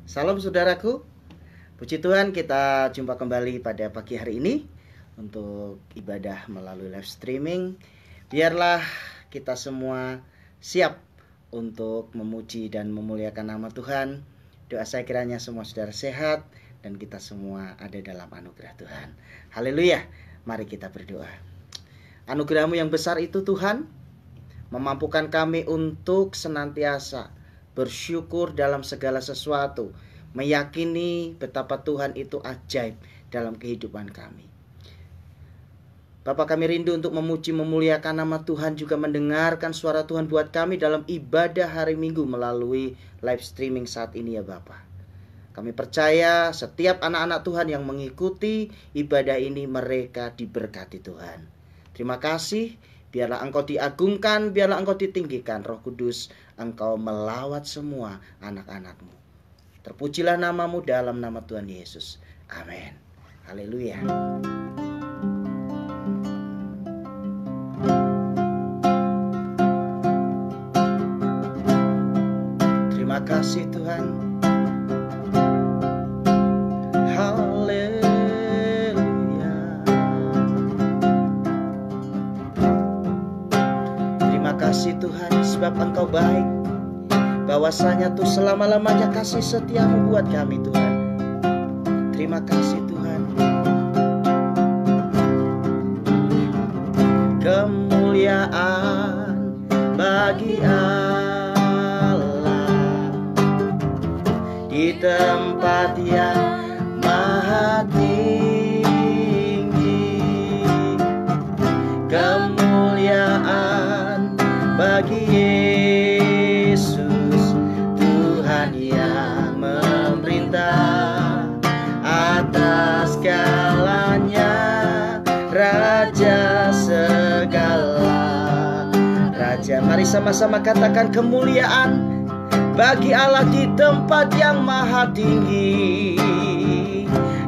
Salam saudaraku. Puji Tuhan, kita jumpa kembali pada pagi hari ini untuk ibadah melalui live streaming. Biarlah kita semua siap untuk memuji dan memuliakan nama Tuhan. Doa saya kiranya semua saudara sehat dan kita semua ada dalam anugerah Tuhan. Haleluya. Mari kita berdoa. Anugerah-Mu yang besar itu Tuhan, memampukan kami untuk senantiasa bersyukur dalam segala sesuatu, meyakini betapa Tuhan itu ajaib dalam kehidupan kami. Bapa, kami rindu untuk memuji memuliakan nama Tuhan, juga mendengarkan suara Tuhan buat kami dalam ibadah hari Minggu melalui live streaming saat ini ya Bapa. Kami percaya setiap anak-anak Tuhan yang mengikuti ibadah ini, mereka diberkati Tuhan. Terima kasih, biarlah Engkau diagungkan, biarlah Engkau ditinggikan. Roh Kudus, Engkau melawat semua anak-anak-Mu. Terpujilah nama-Mu dalam nama Tuhan Yesus. Amin. Haleluya. Terima kasih Tuhan. Haleluya. Terima kasih Tuhan, sebab Engkau baik. Bahwasanya tuh selama-lamanya kasih setia-Mu buat kami Tuhan. Terima kasih Tuhan. Kemuliaan bagi Allah di tempat yang maha tinggi. Kemuliaan bagi Yesus, Tuhan yang memerintah atas segalanya, Raja segala Raja. Mari sama-sama katakan kemuliaan bagi Allah di tempat yang maha tinggi.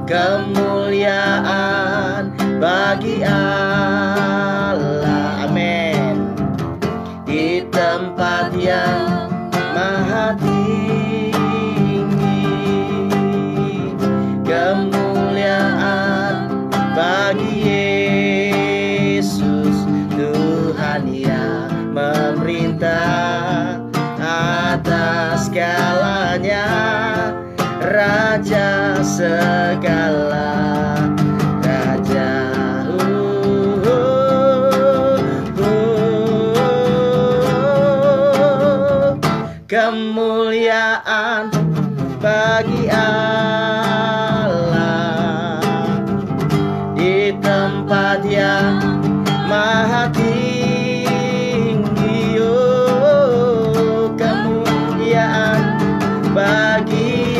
Kemuliaan bagi Allah, amin, di tempat yang maha tinggi. Kemuliaan bagi Yesus, Tuhan yang memerintah atas segalanya, Raja segala Raja. Kemuliaan bagi Allah di tempat yang maha tinggi. Oh, kemuliaan bagi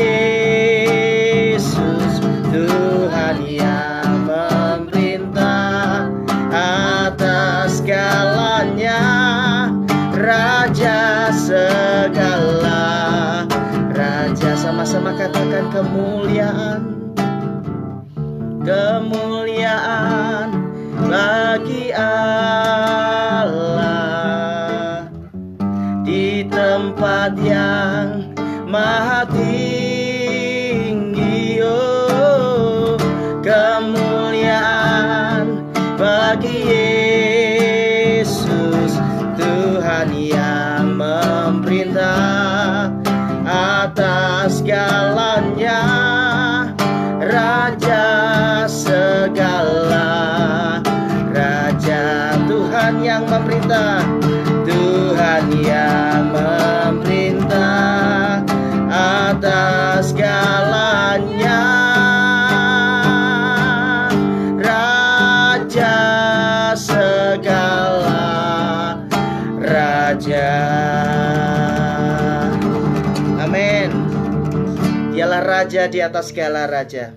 Yesus, Tuhan yang memerintah atas segalanya, Raja segala Raja. Sama-sama katakan kemuliaan. Kemuliaan bagi Allah di tempat yang maha tinggi. Oh, kemuliaan bagi Yesus, Tuhan yang memerintah atas segalanya, Raja segala Raja. Tuhan yang memerintah, Tuhan yang memerintah atas segalanya, Raja segala Raja. Amin. Dialah Raja di atas segala raja.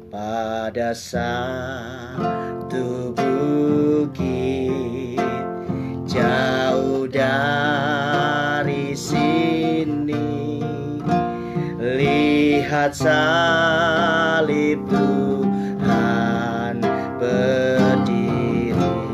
Pada satu bukit jauh dari sini, lihat salib Tuhan berdiri.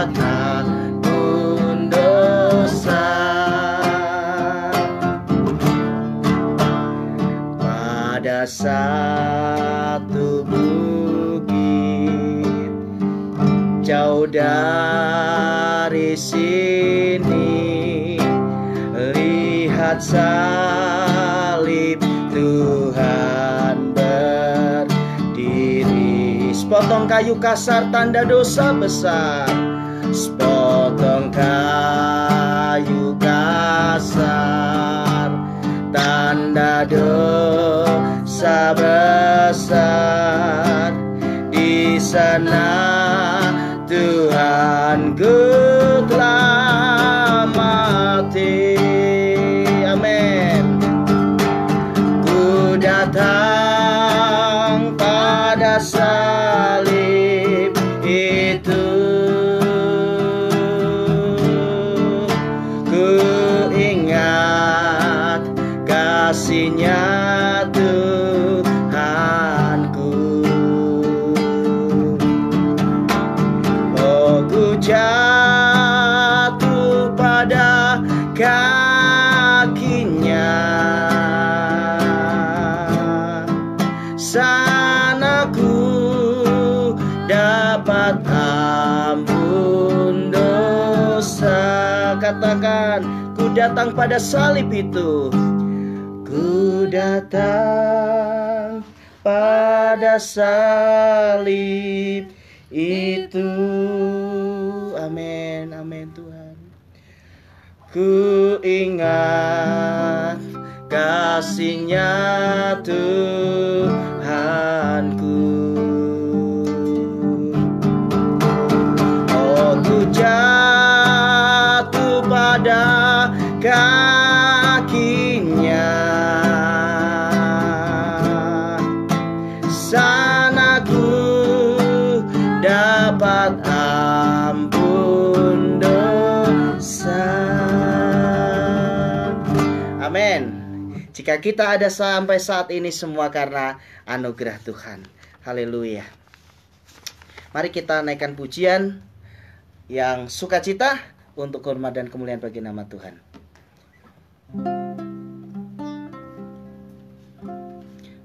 ampun dosa. Pada satu bukit jauh dari sini, lihat salib Tuhan berdiri. Sepotong kayu kasar tanda dosa besar, sepotong kayu kasar tanda dosa besar. Di sana Tuhanku telah mati. Amin. Ku datang pada salib itu, ku ingat kasih-Nya Tuhanku. Oh, ku jatuh pada kaki-Nya, sana ku dapat ampun dosa. Katakan, ku datang pada salib itu. Ku datang pada salib itu. Amin, amin Tuhan. Ku ingat kasih-Nya Tuhanku. Oh, ku jatuh pada kaki-Nya, sana ku dapat ampun dosa. Amin. Jika kita ada sampai saat ini semua karena anugerah Tuhan. Haleluya. Mari kita naikkan pujian yang sukacita untuk hormat dan kemuliaan bagi nama Tuhan.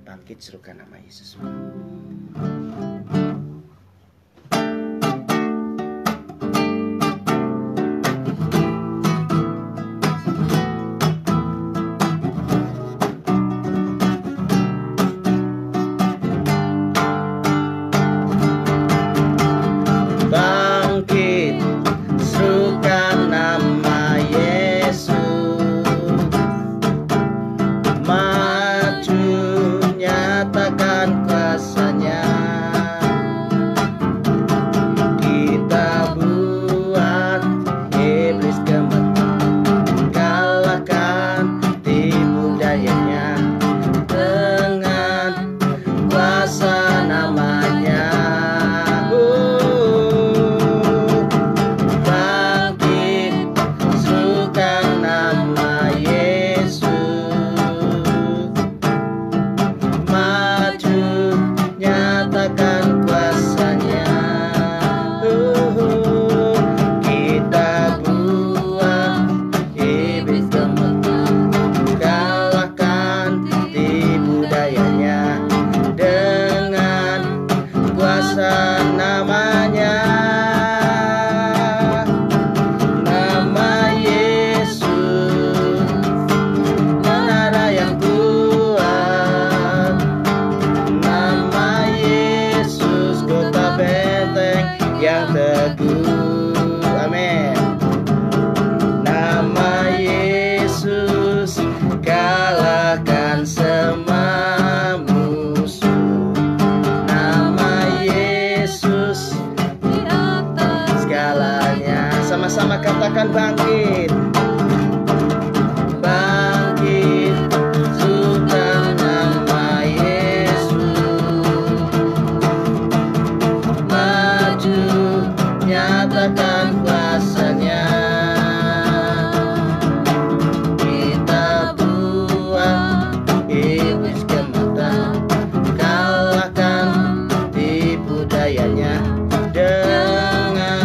Bangkit, serukan nama Yesus. Sama-sama katakan bangkit. Bangkit, sukan nama Yesus. Maju, nyatakan kuasa-Nya. Kita buang iblis gemeta, kalahkan tipu dayanya dengan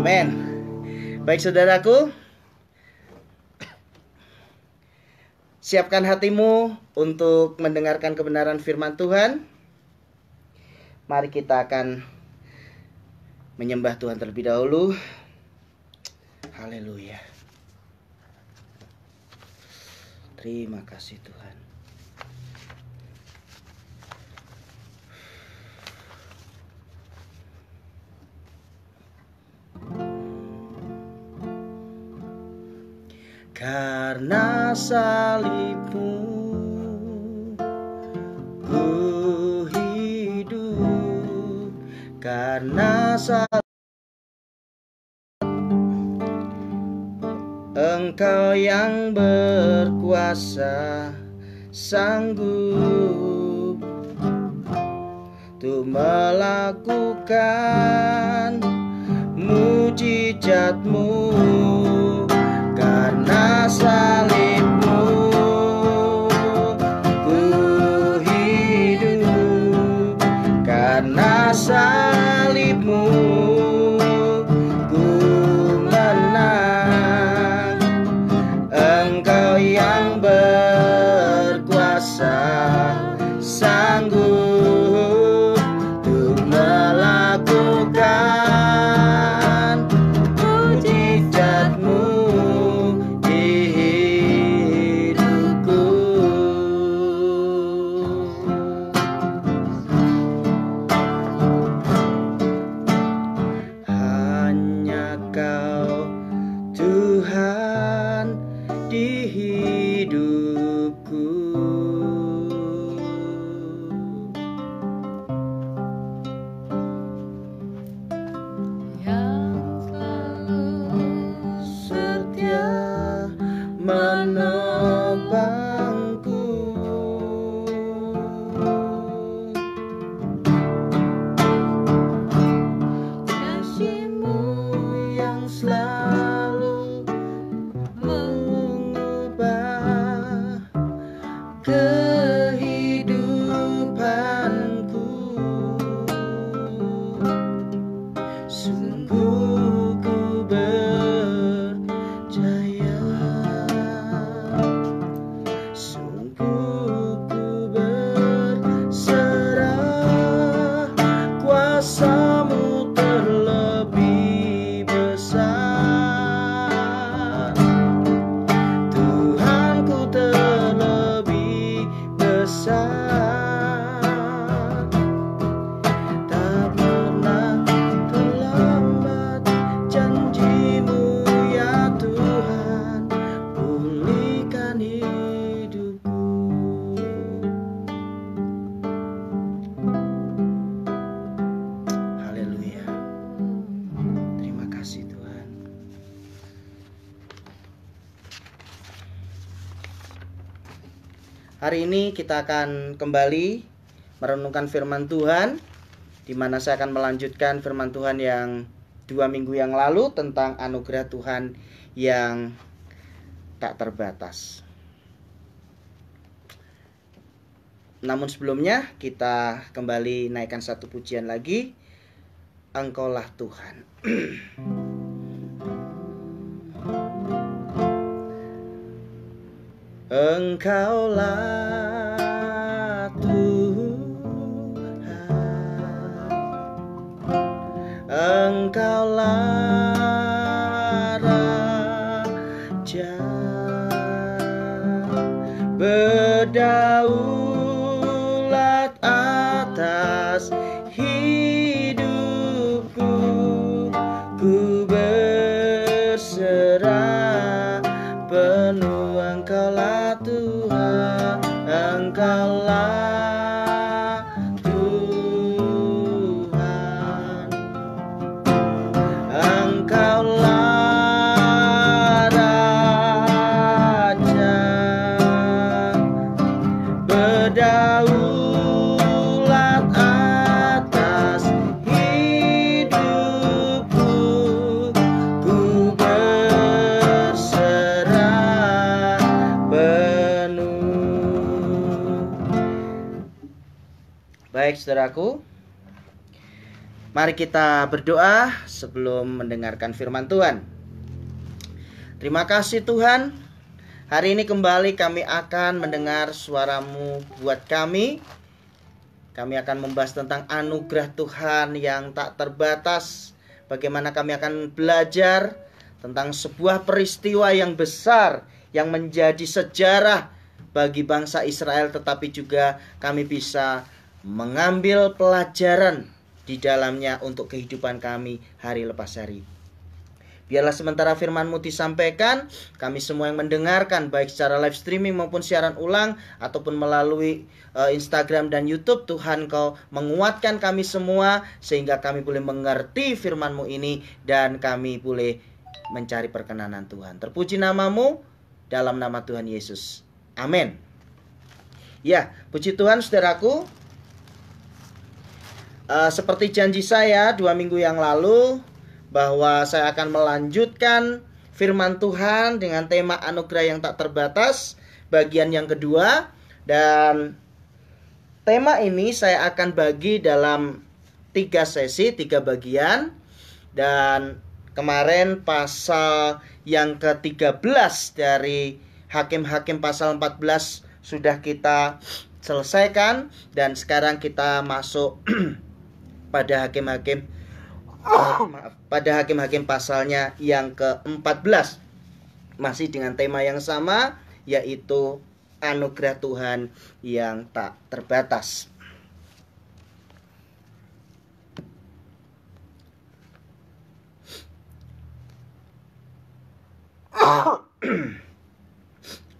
Amin. Baik saudaraku, siapkan hatimu untuk mendengarkan kebenaran firman Tuhan. Mari kita akan menyembah Tuhan terlebih dahulu. Haleluya. Terima kasih Tuhan. Karena salibmu ku hidup, karena Engkau yang berkuasa sanggup untuk melakukan mujizat-Mu. Karena salibmu ku hidup, karena salibmu ku menang. Engkau yang berkuasa sanggup untuk melakukan mujizat-Mu. Hari ini kita akan kembali merenungkan firman Tuhan, di mana saya akan melanjutkan firman Tuhan yang 2 minggu yang lalu tentang anugerah Tuhan yang tak terbatas. Namun sebelumnya kita kembali naikkan satu pujian lagi, Engkaulah Tuhan. Engkaulah Tuhan, Engkaulah Raja, berdaulat atas hidupku, ku berserah penuh. Engkaulah Tuhan, Engkaulah Tuhan, Engkaulah Raja, berdaulat atas hidupku, ku berserah penuh. Baik saudaraku, Mari kita berdoa sebelum mendengarkan firman Tuhan. Terima kasih Tuhan. Hari ini kembali kami akan mendengar suara-Mu buat kami. Kami akan membahas tentang anugerah Tuhan yang tak terbatas. Bagaimana kami akan belajar tentang sebuah peristiwa yang besar yang menjadi sejarah bagi bangsa Israel, tetapi juga kami bisa mengambil pelajaran di dalamnya untuk kehidupan kami hari lepas hari. Biarlah sementara firman-Mu disampaikan, kami semua yang mendengarkan baik secara live streaming maupun siaran ulang ataupun melalui Instagram dan YouTube, Tuhan Kau menguatkan kami semua sehingga kami boleh mengerti firman-Mu ini dan kami boleh mencari perkenanan Tuhan. Terpuji nama-Mu dalam nama Tuhan Yesus. Amin. Ya, puji Tuhan saudaraku. Seperti janji saya 2 minggu yang lalu, bahwa saya akan melanjutkan firman Tuhan dengan tema anugerah yang tak terbatas, bagian yang kedua. Dan tema ini saya akan bagi dalam 3 sesi, 3 bagian. Dan kemarin pasal yang ke-13 dari Hakim-Hakim pasal 14 sudah kita selesaikan. Dan sekarang kita masuk pada Hakim-Hakim pasalnya yang ke-14, masih dengan tema yang sama, yaitu anugerah Tuhan yang tak terbatas.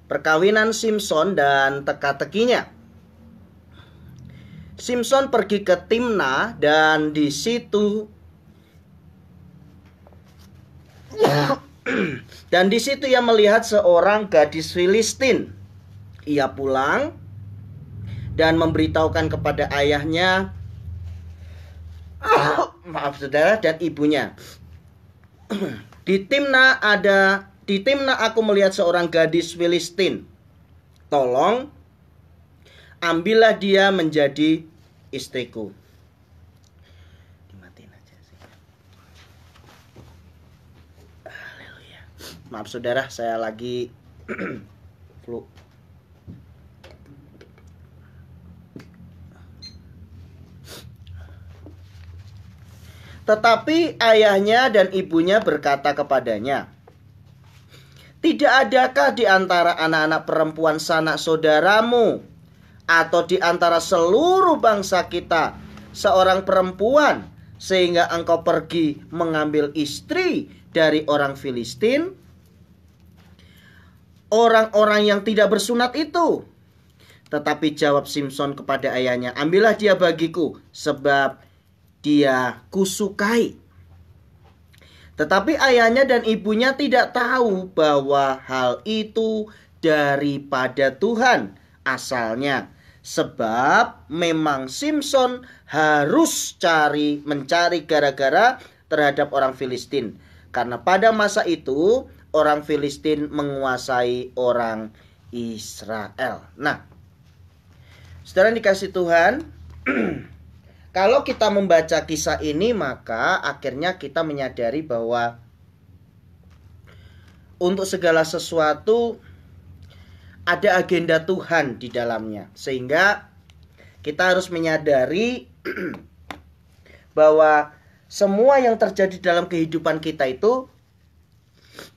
Perkawinan Simson dan teka-tekinya. Simson pergi ke Timna dan di situ ia melihat seorang gadis Filistin. Ia pulang dan memberitahukan kepada ayahnya, dan ibunya. Di Timna aku melihat seorang gadis Filistin. Tolong ambillah dia menjadi istriku. Dimatiin aja sih. Haleluya. Maaf saudara, saya lagi flu. Tetapi ayahnya dan ibunya berkata kepadanya, "Tidak adakah di antara anak-anak perempuan sanak saudaramu atau di antara seluruh bangsa kita seorang perempuan sehingga engkau pergi mengambil istri dari orang Filistin, orang-orang yang tidak bersunat itu?" Tetapi jawab Simson kepada ayahnya, "Ambillah dia bagiku, sebab dia kusukai." Tetapi ayahnya dan ibunya tidak tahu bahwa hal itu daripada Tuhan asalnya. Sebab memang Simson harus mencari gara-gara terhadap orang Filistin. Karena pada masa itu orang Filistin menguasai orang Israel. Nah, saudara dikasih Tuhan, kalau kita membaca kisah ini, maka akhirnya kita menyadari bahwa untuk segala sesuatu ada agenda Tuhan di dalamnya. Sehingga kita harus menyadari bahwa semua yang terjadi dalam kehidupan kita itu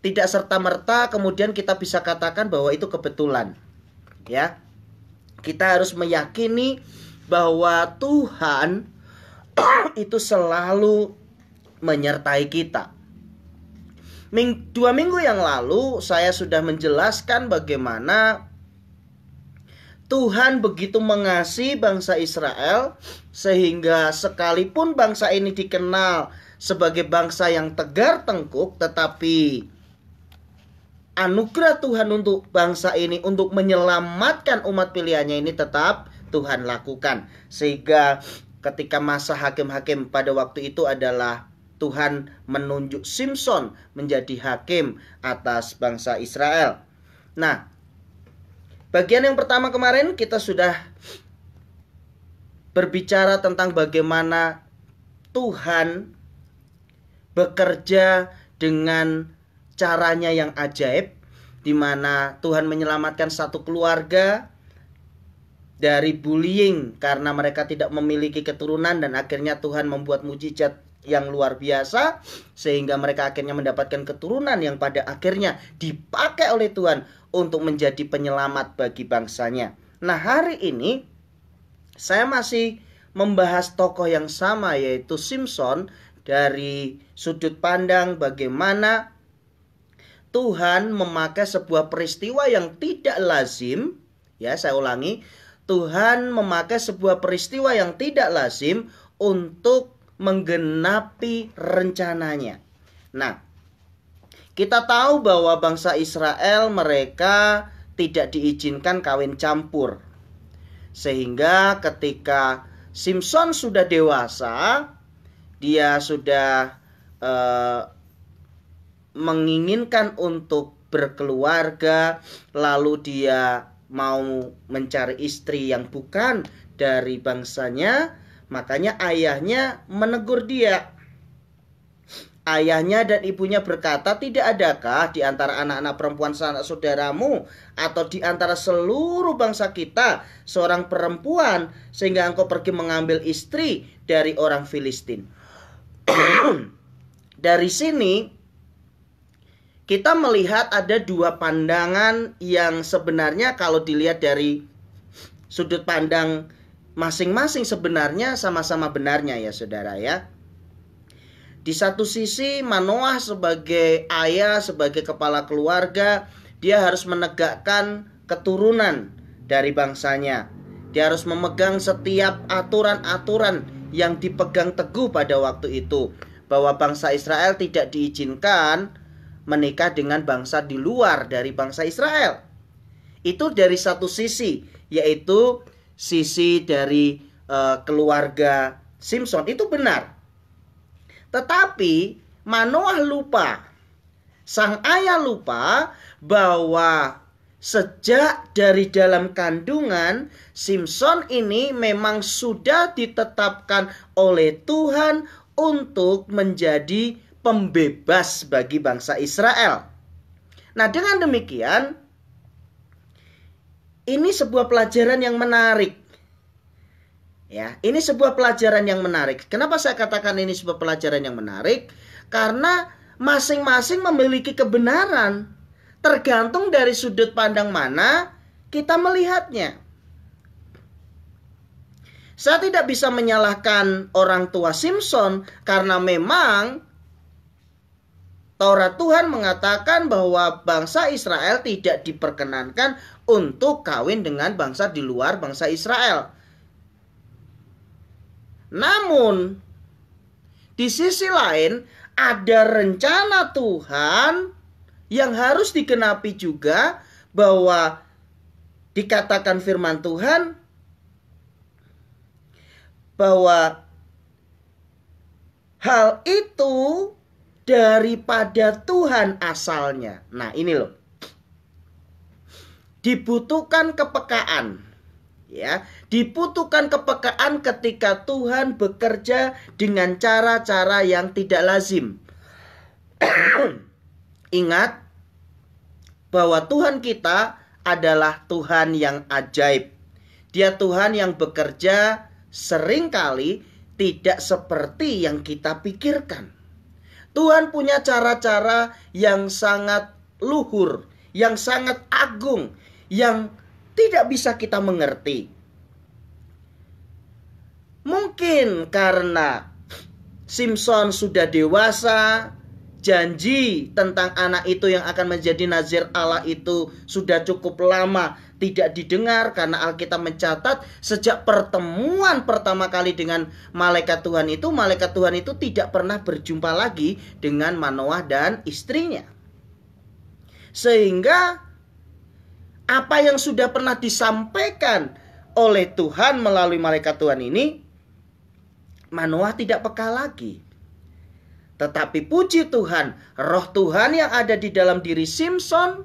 tidak serta-merta kemudian kita bisa katakan bahwa itu kebetulan. Ya. Kita harus meyakini bahwa Tuhan itu selalu menyertai kita. 2 minggu yang lalu saya sudah menjelaskan bagaimana Tuhan begitu mengasihi bangsa Israel sehingga sekalipun bangsa ini dikenal sebagai bangsa yang tegar tengkuk, tetapi anugerah Tuhan untuk bangsa ini untuk menyelamatkan umat pilihannya ini tetap Tuhan lakukan. Sehingga ketika masa hakim-hakim pada waktu itu adalah Tuhan menunjuk Simson menjadi hakim atas bangsa Israel. Nah, bagian yang pertama kemarin kita sudah berbicara tentang bagaimana Tuhan bekerja dengan caranya yang ajaib, di mana Tuhan menyelamatkan satu keluarga dari bullying karena mereka tidak memiliki keturunan, dan akhirnya Tuhan membuat mujizat yang luar biasa sehingga mereka akhirnya mendapatkan keturunan yang pada akhirnya dipakai oleh Tuhan untuk menjadi penyelamat bagi bangsanya. Nah, hari ini saya masih membahas tokoh yang sama, yaitu Simson, dari sudut pandang bagaimana Tuhan memakai sebuah peristiwa yang tidak lazim. Ya, saya ulangi, Tuhan memakai sebuah peristiwa yang tidak lazim untuk menggenapi rencananya. Nah, kita tahu bahwa bangsa Israel mereka tidak diizinkan kawin campur. Sehingga ketika Simson sudah dewasa, dia sudah menginginkan untuk berkeluarga, lalu dia mau mencari istri yang bukan dari bangsanya, makanya ayahnya menegur dia. Ayahnya dan ibunya berkata, tidak adakah di antara anak-anak perempuan saudaramu atau di antara seluruh bangsa kita seorang perempuan sehingga engkau pergi mengambil istri dari orang Filistin? Dari sini kita melihat ada dua pandangan yang sebenarnya kalau dilihat dari sudut pandang masing-masing sebenarnya sama-sama benarnya ya saudara ya. Di satu sisi Manoah sebagai ayah, sebagai kepala keluarga, dia harus menegakkan keturunan dari bangsanya. Dia harus memegang setiap aturan-aturan yang dipegang teguh pada waktu itu, bahwa bangsa Israel tidak diizinkan menikah dengan bangsa di luar dari bangsa Israel. Itu dari satu sisi, yaitu sisi dari keluarga Simson. Itu benar. Tetapi Manoah lupa, sang ayah lupa bahwa sejak dari dalam kandungan Simson ini memang sudah ditetapkan oleh Tuhan untuk menjadi pembebas bagi bangsa Israel. Nah, dengan demikian ini sebuah pelajaran yang menarik. Ya, ini sebuah pelajaran yang menarik. Kenapa saya katakan ini sebuah pelajaran yang menarik? Karena masing-masing memiliki kebenaran. Tergantung dari sudut pandang mana kita melihatnya. Saya tidak bisa menyalahkan orang tua Simson karena memang Taurat Tuhan mengatakan bahwa bangsa Israel tidak diperkenankan untuk kawin dengan bangsa di luar bangsa Israel. Namun, di sisi lain ada rencana Tuhan yang harus digenapi juga, bahwa dikatakan firman Tuhan bahwa hal itu daripada Tuhan asalnya. Nah, ini loh. Dibutuhkan kepekaan. Ya, dibutuhkan kepekaan ketika Tuhan bekerja dengan cara-cara yang tidak lazim. Ingat bahwa Tuhan kita adalah Tuhan yang ajaib. Dia Tuhan yang bekerja seringkali tidak seperti yang kita pikirkan. Tuhan punya cara-cara yang sangat luhur, yang sangat agung, yang tidak bisa kita mengerti. Mungkin karena Simson sudah dewasa, janji tentang anak itu yang akan menjadi nazir Allah itu sudah cukup lama tidak didengar, karena Alkitab mencatat sejak pertemuan pertama kali dengan malaikat Tuhan itu tidak pernah berjumpa lagi dengan Manoah dan istrinya. Sehingga apa yang sudah pernah disampaikan oleh Tuhan melalui malaikat Tuhan ini, Manoah tidak peka lagi. Tetapi puji Tuhan, roh Tuhan yang ada di dalam diri Simson,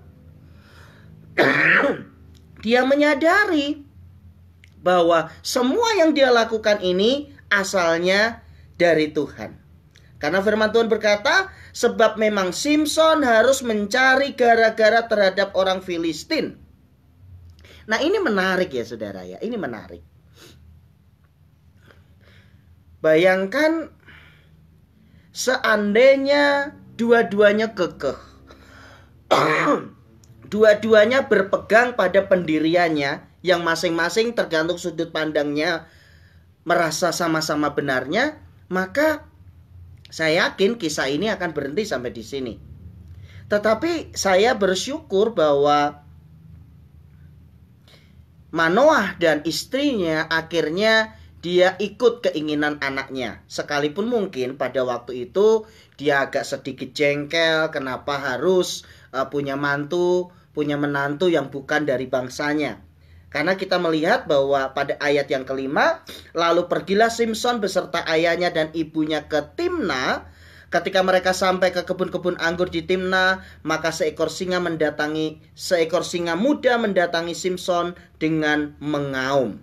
dia menyadari bahwa semua yang dia lakukan ini asalnya dari Tuhan. Karena firman Tuhan berkata, sebab memang Simson harus mencari gara-gara terhadap orang Filistin. Nah, ini menarik ya saudara ya, ini menarik. Bayangkan seandainya dua-duanya kekeh. Dua-duanya berpegang pada pendiriannya yang masing-masing tergantung sudut pandangnya merasa sama-sama benarnya, maka saya yakin kisah ini akan berhenti sampai di sini. Tetapi saya bersyukur bahwa Manoah dan istrinya akhirnya dia ikut keinginan anaknya. Sekalipun mungkin pada waktu itu dia agak sedikit jengkel kenapa harus punya menantu yang bukan dari bangsanya. Karena kita melihat bahwa pada ayat yang kelima, lalu pergilah Simson beserta ayahnya dan ibunya ke Timna. Ketika mereka sampai ke kebun-kebun anggur di Timna, maka seekor singa muda mendatangi Simson dengan mengaum.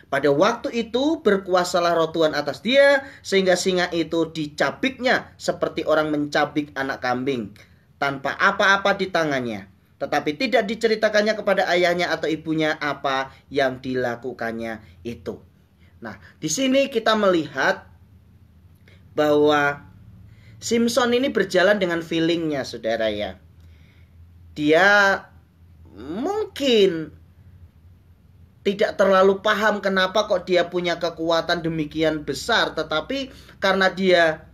Pada waktu itu berkuasalah roh Tuhan atas dia, sehingga singa itu dicabiknya seperti orang mencabik anak kambing, tanpa apa-apa di tangannya. Tetapi tidak diceritakannya kepada ayahnya atau ibunya apa yang dilakukannya itu. Nah, di sini kita melihat bahwa Simson ini berjalan dengan feelingnya, saudara ya. Dia mungkin tidak terlalu paham kenapa kok dia punya kekuatan demikian besar. Tetapi karena dia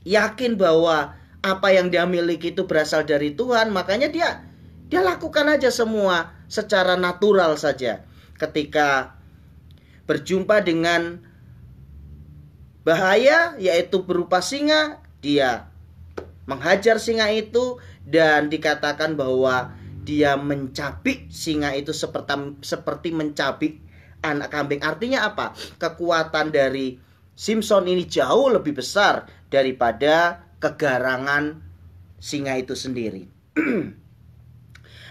yakin bahwa apa yang dia miliki itu berasal dari Tuhan, makanya dia lakukan aja semua secara natural saja. Ketika berjumpa dengan bahaya, yaitu berupa singa, dia menghajar singa itu, dan dikatakan bahwa dia mencabik singa itu seperti mencabik anak kambing. Artinya apa? Kekuatan dari Simson ini jauh lebih besar daripada kegarangan singa itu sendiri.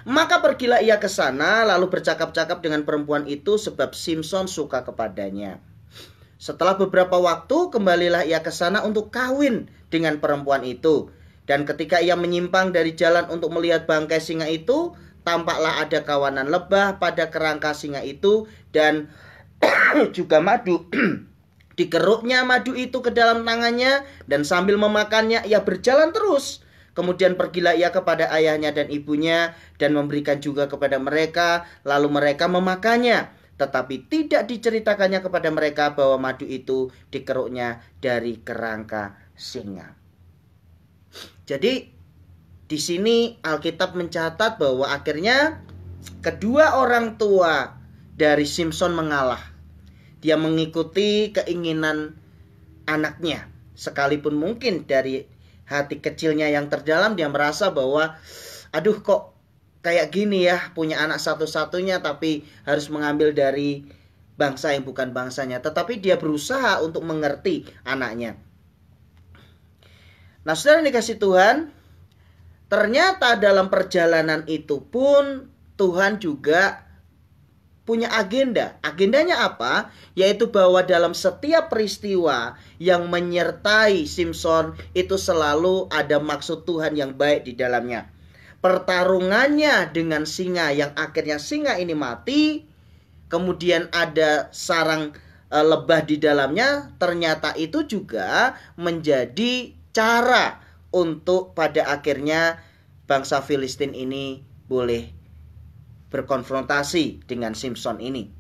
Maka pergilah ia ke sana, lalu bercakap-cakap dengan perempuan itu, sebab Simson suka kepadanya. Setelah beberapa waktu, kembalilah ia ke sana untuk kawin dengan perempuan itu. Dan ketika ia menyimpang dari jalan untuk melihat bangkai singa itu, tampaklah ada kawanan lebah pada kerangka singa itu, dan juga madu. Dikeruknya madu itu ke dalam tangannya, dan sambil memakannya ia berjalan terus. Kemudian pergilah ia kepada ayahnya dan ibunya, dan memberikan juga kepada mereka, lalu mereka memakannya. Tetapi tidak diceritakannya kepada mereka bahwa madu itu dikeruknya dari kerangka singa. Jadi di sini Alkitab mencatat bahwa akhirnya kedua orang tua dari Simson mengalah. Dia mengikuti keinginan anaknya. Sekalipun mungkin dari hati kecilnya yang terdalam dia merasa bahwa aduh kok kayak gini ya, punya anak satu-satunya tapi harus mengambil dari bangsa yang bukan bangsanya. Tetapi dia berusaha untuk mengerti anaknya. Nah, saudara yang dikasih Tuhan, ternyata dalam perjalanan itu pun Tuhan juga punya agenda. Agendanya apa? Yaitu bahwa dalam setiap peristiwa yang menyertai Simson itu selalu ada maksud Tuhan yang baik di dalamnya. Pertarungannya dengan singa yang akhirnya singa ini mati, kemudian ada sarang lebah di dalamnya, ternyata itu juga menjadi cara untuk pada akhirnya bangsa Filistin ini boleh berkonfrontasi dengan Simson ini.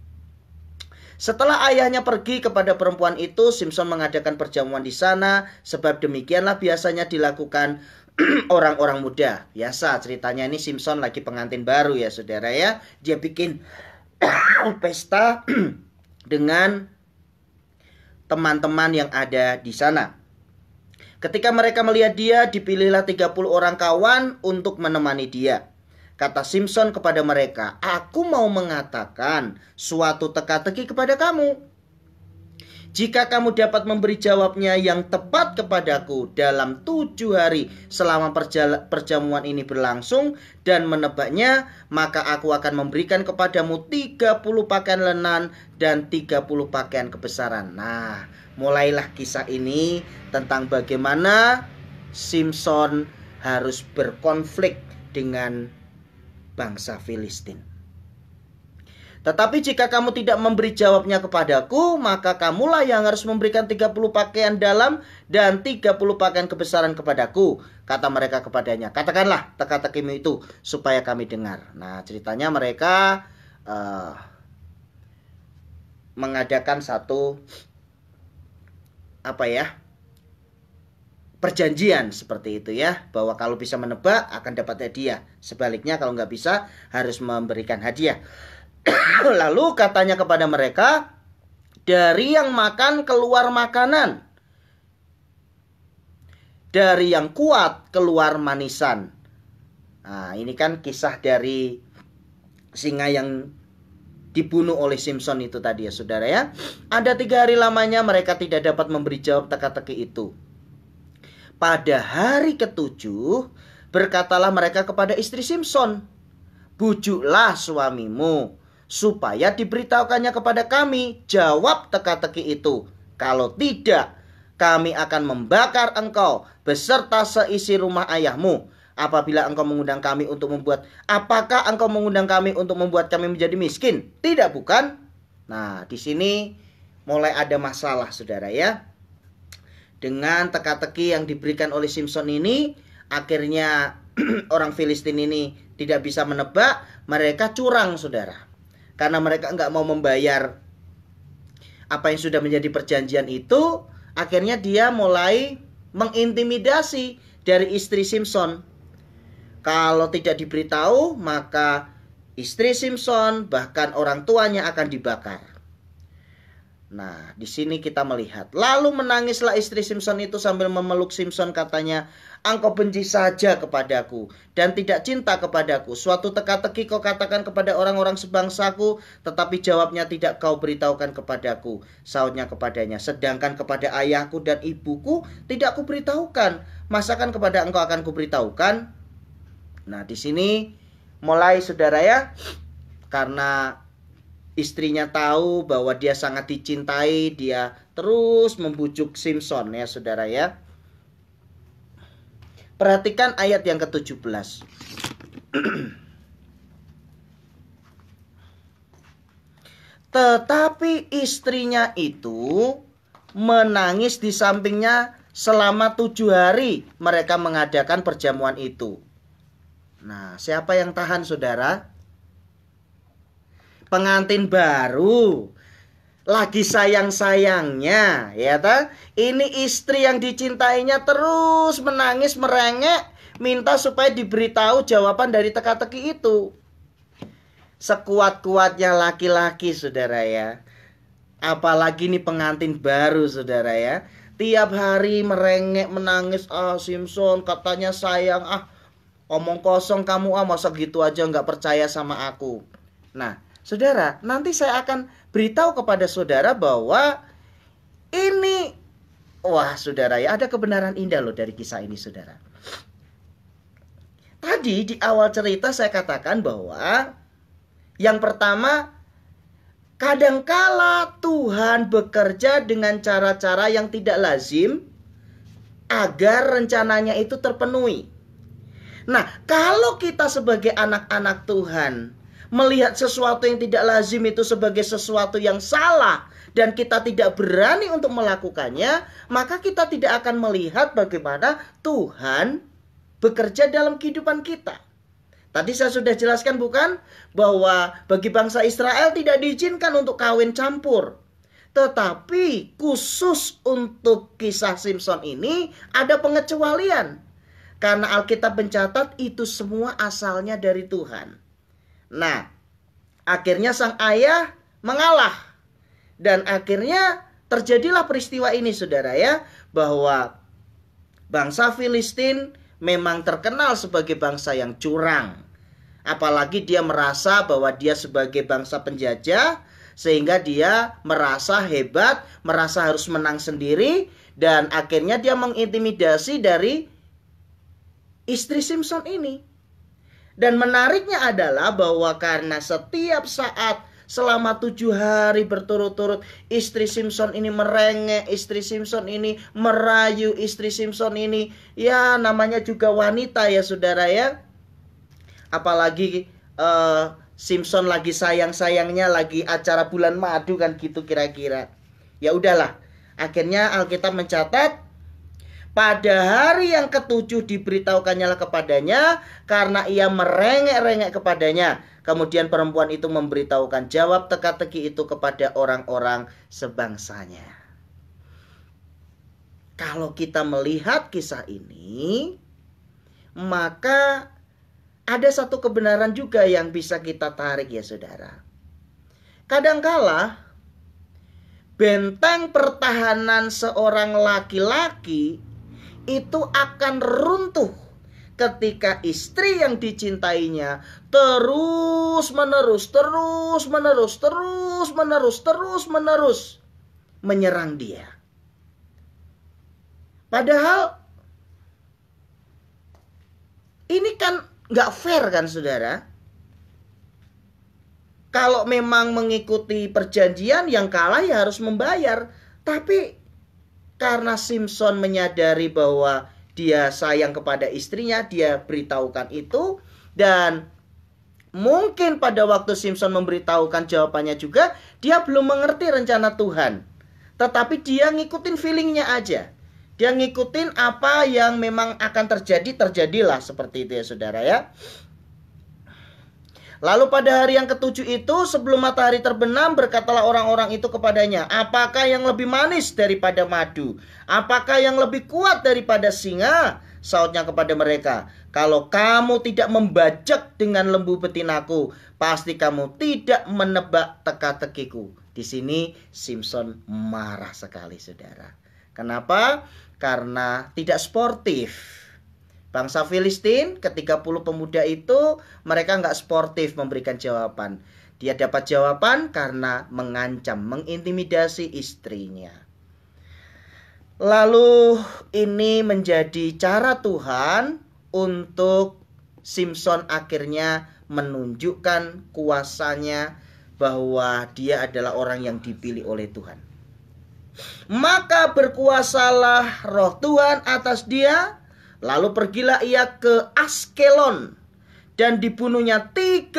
Setelah ayahnya pergi kepada perempuan itu, Simson mengadakan perjamuan di sana, sebab demikianlah biasanya dilakukan orang-orang muda. Biasa ceritanya ini Simson lagi pengantin baru ya saudara ya. Dia bikin pesta dengan teman-teman yang ada di sana. Ketika mereka melihat dia, dipilihlah 30 orang kawan untuk menemani dia. Kata Simson kepada mereka, aku mau mengatakan suatu teka-teki kepada kamu. Jika kamu dapat memberi jawabnya yang tepat kepadaku dalam 7 hari selama perjamuan ini berlangsung dan menebaknya, maka aku akan memberikan kepadamu 30 pakaian lenan dan 30 pakaian kebesaran. Nah, mulailah kisah ini tentang bagaimana Simson harus berkonflik dengan bangsa Filistin. Tetapi jika kamu tidak memberi jawabnya kepadaku, maka kamulah yang harus memberikan 30 pakaian dalam dan 30 pakaian kebesaran kepadaku. Kata mereka kepadanya, katakanlah teka-tekimu itu supaya kami dengar. Nah, ceritanya mereka mengadakan satu perjanjian seperti itu ya, bahwa kalau bisa menebak akan dapat hadiah. Sebaliknya kalau nggak bisa harus memberikan hadiah. Lalu katanya kepada mereka, dari yang makan keluar makanan, dari yang kuat keluar manisan. Nah, ini kan kisah dari singa yang dibunuh oleh Simson itu tadi ya saudara ya. Ada 3 hari lamanya mereka tidak dapat memberi jawab teka-teki itu. Pada hari ke-7 berkatalah mereka kepada istri Simson, bujuklah suamimu supaya diberitahukannya kepada kami jawab teka-teki itu. Kalau tidak, kami akan membakar engkau beserta seisi rumah ayahmu. Apabila engkau mengundang kami untuk membuat, apakah engkau mengundang kami untuk membuat kami menjadi miskin? Tidak, bukan? Nah, di sini mulai ada masalah saudara ya. Dengan teka-teki yang diberikan oleh Simson ini, akhirnya orang Filistin ini tidak bisa menebak, mereka curang saudara. Karena mereka nggak mau membayar apa yang sudah menjadi perjanjian itu, akhirnya dia mulai mengintimidasi dari istri Simson. Kalau tidak diberitahu, maka istri Simson bahkan orang tuanya akan dibakar. Nah, di sini kita melihat. Lalu menangislah istri Simson itu sambil memeluk Simson, katanya, engkau benci saja kepadaku dan tidak cinta kepadaku. Suatu teka-teki kau katakan kepada orang-orang sebangsaku, tetapi jawabnya tidak kau beritahukan kepadaku. Sautnya kepadanya, sedangkan kepada ayahku dan ibuku tidak kuberitahukan. Masakan kepada engkau akan kuberitahukan? Nah, di sini mulai saudara ya, karena istrinya tahu bahwa dia sangat dicintai, dia terus membujuk Simson ya saudara ya. Perhatikan ayat yang ke-17. Tetapi istrinya itu menangis di sampingnya selama 7 hari mereka mengadakan perjamuan itu. Nah, siapa yang tahan saudara? Pengantin baru, lagi sayang-sayangnya, ya ta? Ini istri yang dicintainya terus menangis merengek, minta supaya diberitahu jawaban dari teka-teki itu. Sekuat-kuatnya laki-laki, saudara ya. Apalagi nih pengantin baru, saudara ya. Tiap hari merengek menangis, Simson katanya sayang, omong kosong kamu, masa gitu aja nggak percaya sama aku. Nah, saudara, nanti saya akan beritahu kepada saudara bahwa ini, wah saudara ya, ada kebenaran indah loh dari kisah ini saudara. Tadi di awal cerita saya katakan bahwa yang pertama, kadangkala Tuhan bekerja dengan cara-cara yang tidak lazim agar rencananya itu terpenuhi. Nah, kalau kita sebagai anak-anak Tuhan melihat sesuatu yang tidak lazim itu sebagai sesuatu yang salah dan kita tidak berani untuk melakukannya, maka kita tidak akan melihat bagaimana Tuhan bekerja dalam kehidupan kita. Tadi saya sudah jelaskan bukan, bahwa bagi bangsa Israel tidak diizinkan untuk kawin campur. Tetapi khusus untuk kisah Simson ini ada pengecualian. Karena Alkitab mencatat itu semua asalnya dari Tuhan. Nah, akhirnya sang ayah mengalah. Dan akhirnya terjadilah peristiwa ini saudara ya. Bahwa bangsa Filistin memang terkenal sebagai bangsa yang curang. Apalagi dia merasa bahwa dia sebagai bangsa penjajah. Sehingga dia merasa hebat, merasa harus menang sendiri. Dan akhirnya dia mengintimidasi dari istri Simson ini. Dan menariknya adalah bahwa karena setiap saat selama 7 hari berturut-turut istri Simpson ini merengek, istri Simpson ini merayu, istri Simpson ini ya namanya juga wanita ya saudara ya. Apalagi Simpson lagi sayang-sayangnya lagi acara bulan madu kan gitu kira-kira. Ya udahlah, akhirnya Alkitab mencatat pada hari yang ketujuh diberitahukannya kepadanya karena ia merengek-rengek kepadanya. Kemudian perempuan itu memberitahukan jawab teka-teki itu kepada orang-orang sebangsanya. Kalau kita melihat kisah ini, maka ada satu kebenaran juga yang bisa kita tarik ya saudara. Kadangkala benteng pertahanan seorang laki-laki itu akan runtuh ketika istri yang dicintainya terus menerus menyerang dia. Padahal ini kan nggak fair kan saudara. Kalau memang mengikuti perjanjian yang kalah ya harus membayar. Tapi karena Simpson menyadari bahwa dia sayang kepada istrinya, dia beritahukan itu. Dan mungkin pada waktu Simpson memberitahukan jawabannya juga, dia belum mengerti rencana Tuhan. Tetapi dia ngikutin feelingnya aja. Dia ngikutin apa yang memang akan terjadi, terjadilah seperti itu ya saudara ya. Lalu pada hari yang ketujuh itu sebelum matahari terbenam berkatalah orang-orang itu kepadanya, apakah yang lebih manis daripada madu? Apakah yang lebih kuat daripada singa? Sautnya kepada mereka, kalau kamu tidak membajak dengan lembu betinaku, pasti kamu tidak menebak teka-tekiku. Di sini Simpson marah sekali saudara. Kenapa? Karena tidak sportif. Bangsa Filistin ke-30 pemuda itu mereka nggak sportif memberikan jawaban. Dia dapat jawaban karena mengancam, mengintimidasi istrinya. Lalu ini menjadi cara Tuhan untuk Simpson akhirnya menunjukkan kuasanya bahwa dia adalah orang yang dipilih oleh Tuhan. Maka berkuasalah roh Tuhan atas dia. Lalu pergilah ia ke Askelon. Dan dibunuhnya 30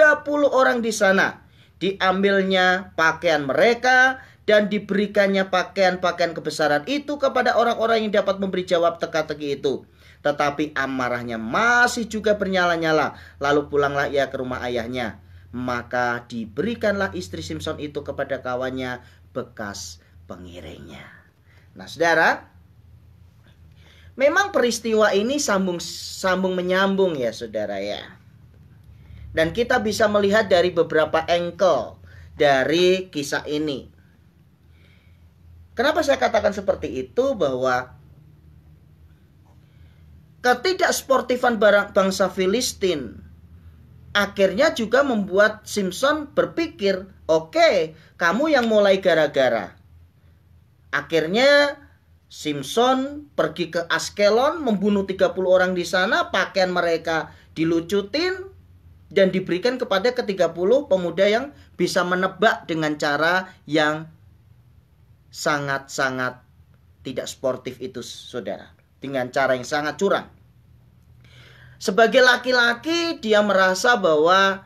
orang di sana. Diambilnya pakaian mereka. Dan diberikannya pakaian-pakaian kebesaran itu kepada orang-orang yang dapat memberi jawab teka-teki itu. Tetapi amarahnya masih juga bernyala-nyala. Lalu pulanglah ia ke rumah ayahnya. Maka diberikanlah istri Simpson itu kepada kawannya bekas pengiringnya. Nah saudara, memang peristiwa ini sambung menyambung ya saudara ya. Dan kita bisa melihat dari beberapa angle dari kisah ini. Kenapa saya katakan seperti itu? Bahwa ketidaksportifan bangsa Filistin akhirnya juga membuat Simpson berpikir, oke, kamu yang mulai gara-gara. Akhirnya Simpson pergi ke Askelon, membunuh 30 orang di sana, pakaian mereka dilucutin dan diberikan kepada ke-30 pemuda yang bisa menebak dengan cara yang sangat-sangat tidak sportif itu saudara. Dengan cara yang sangat curang. Sebagai laki-laki dia merasa bahwa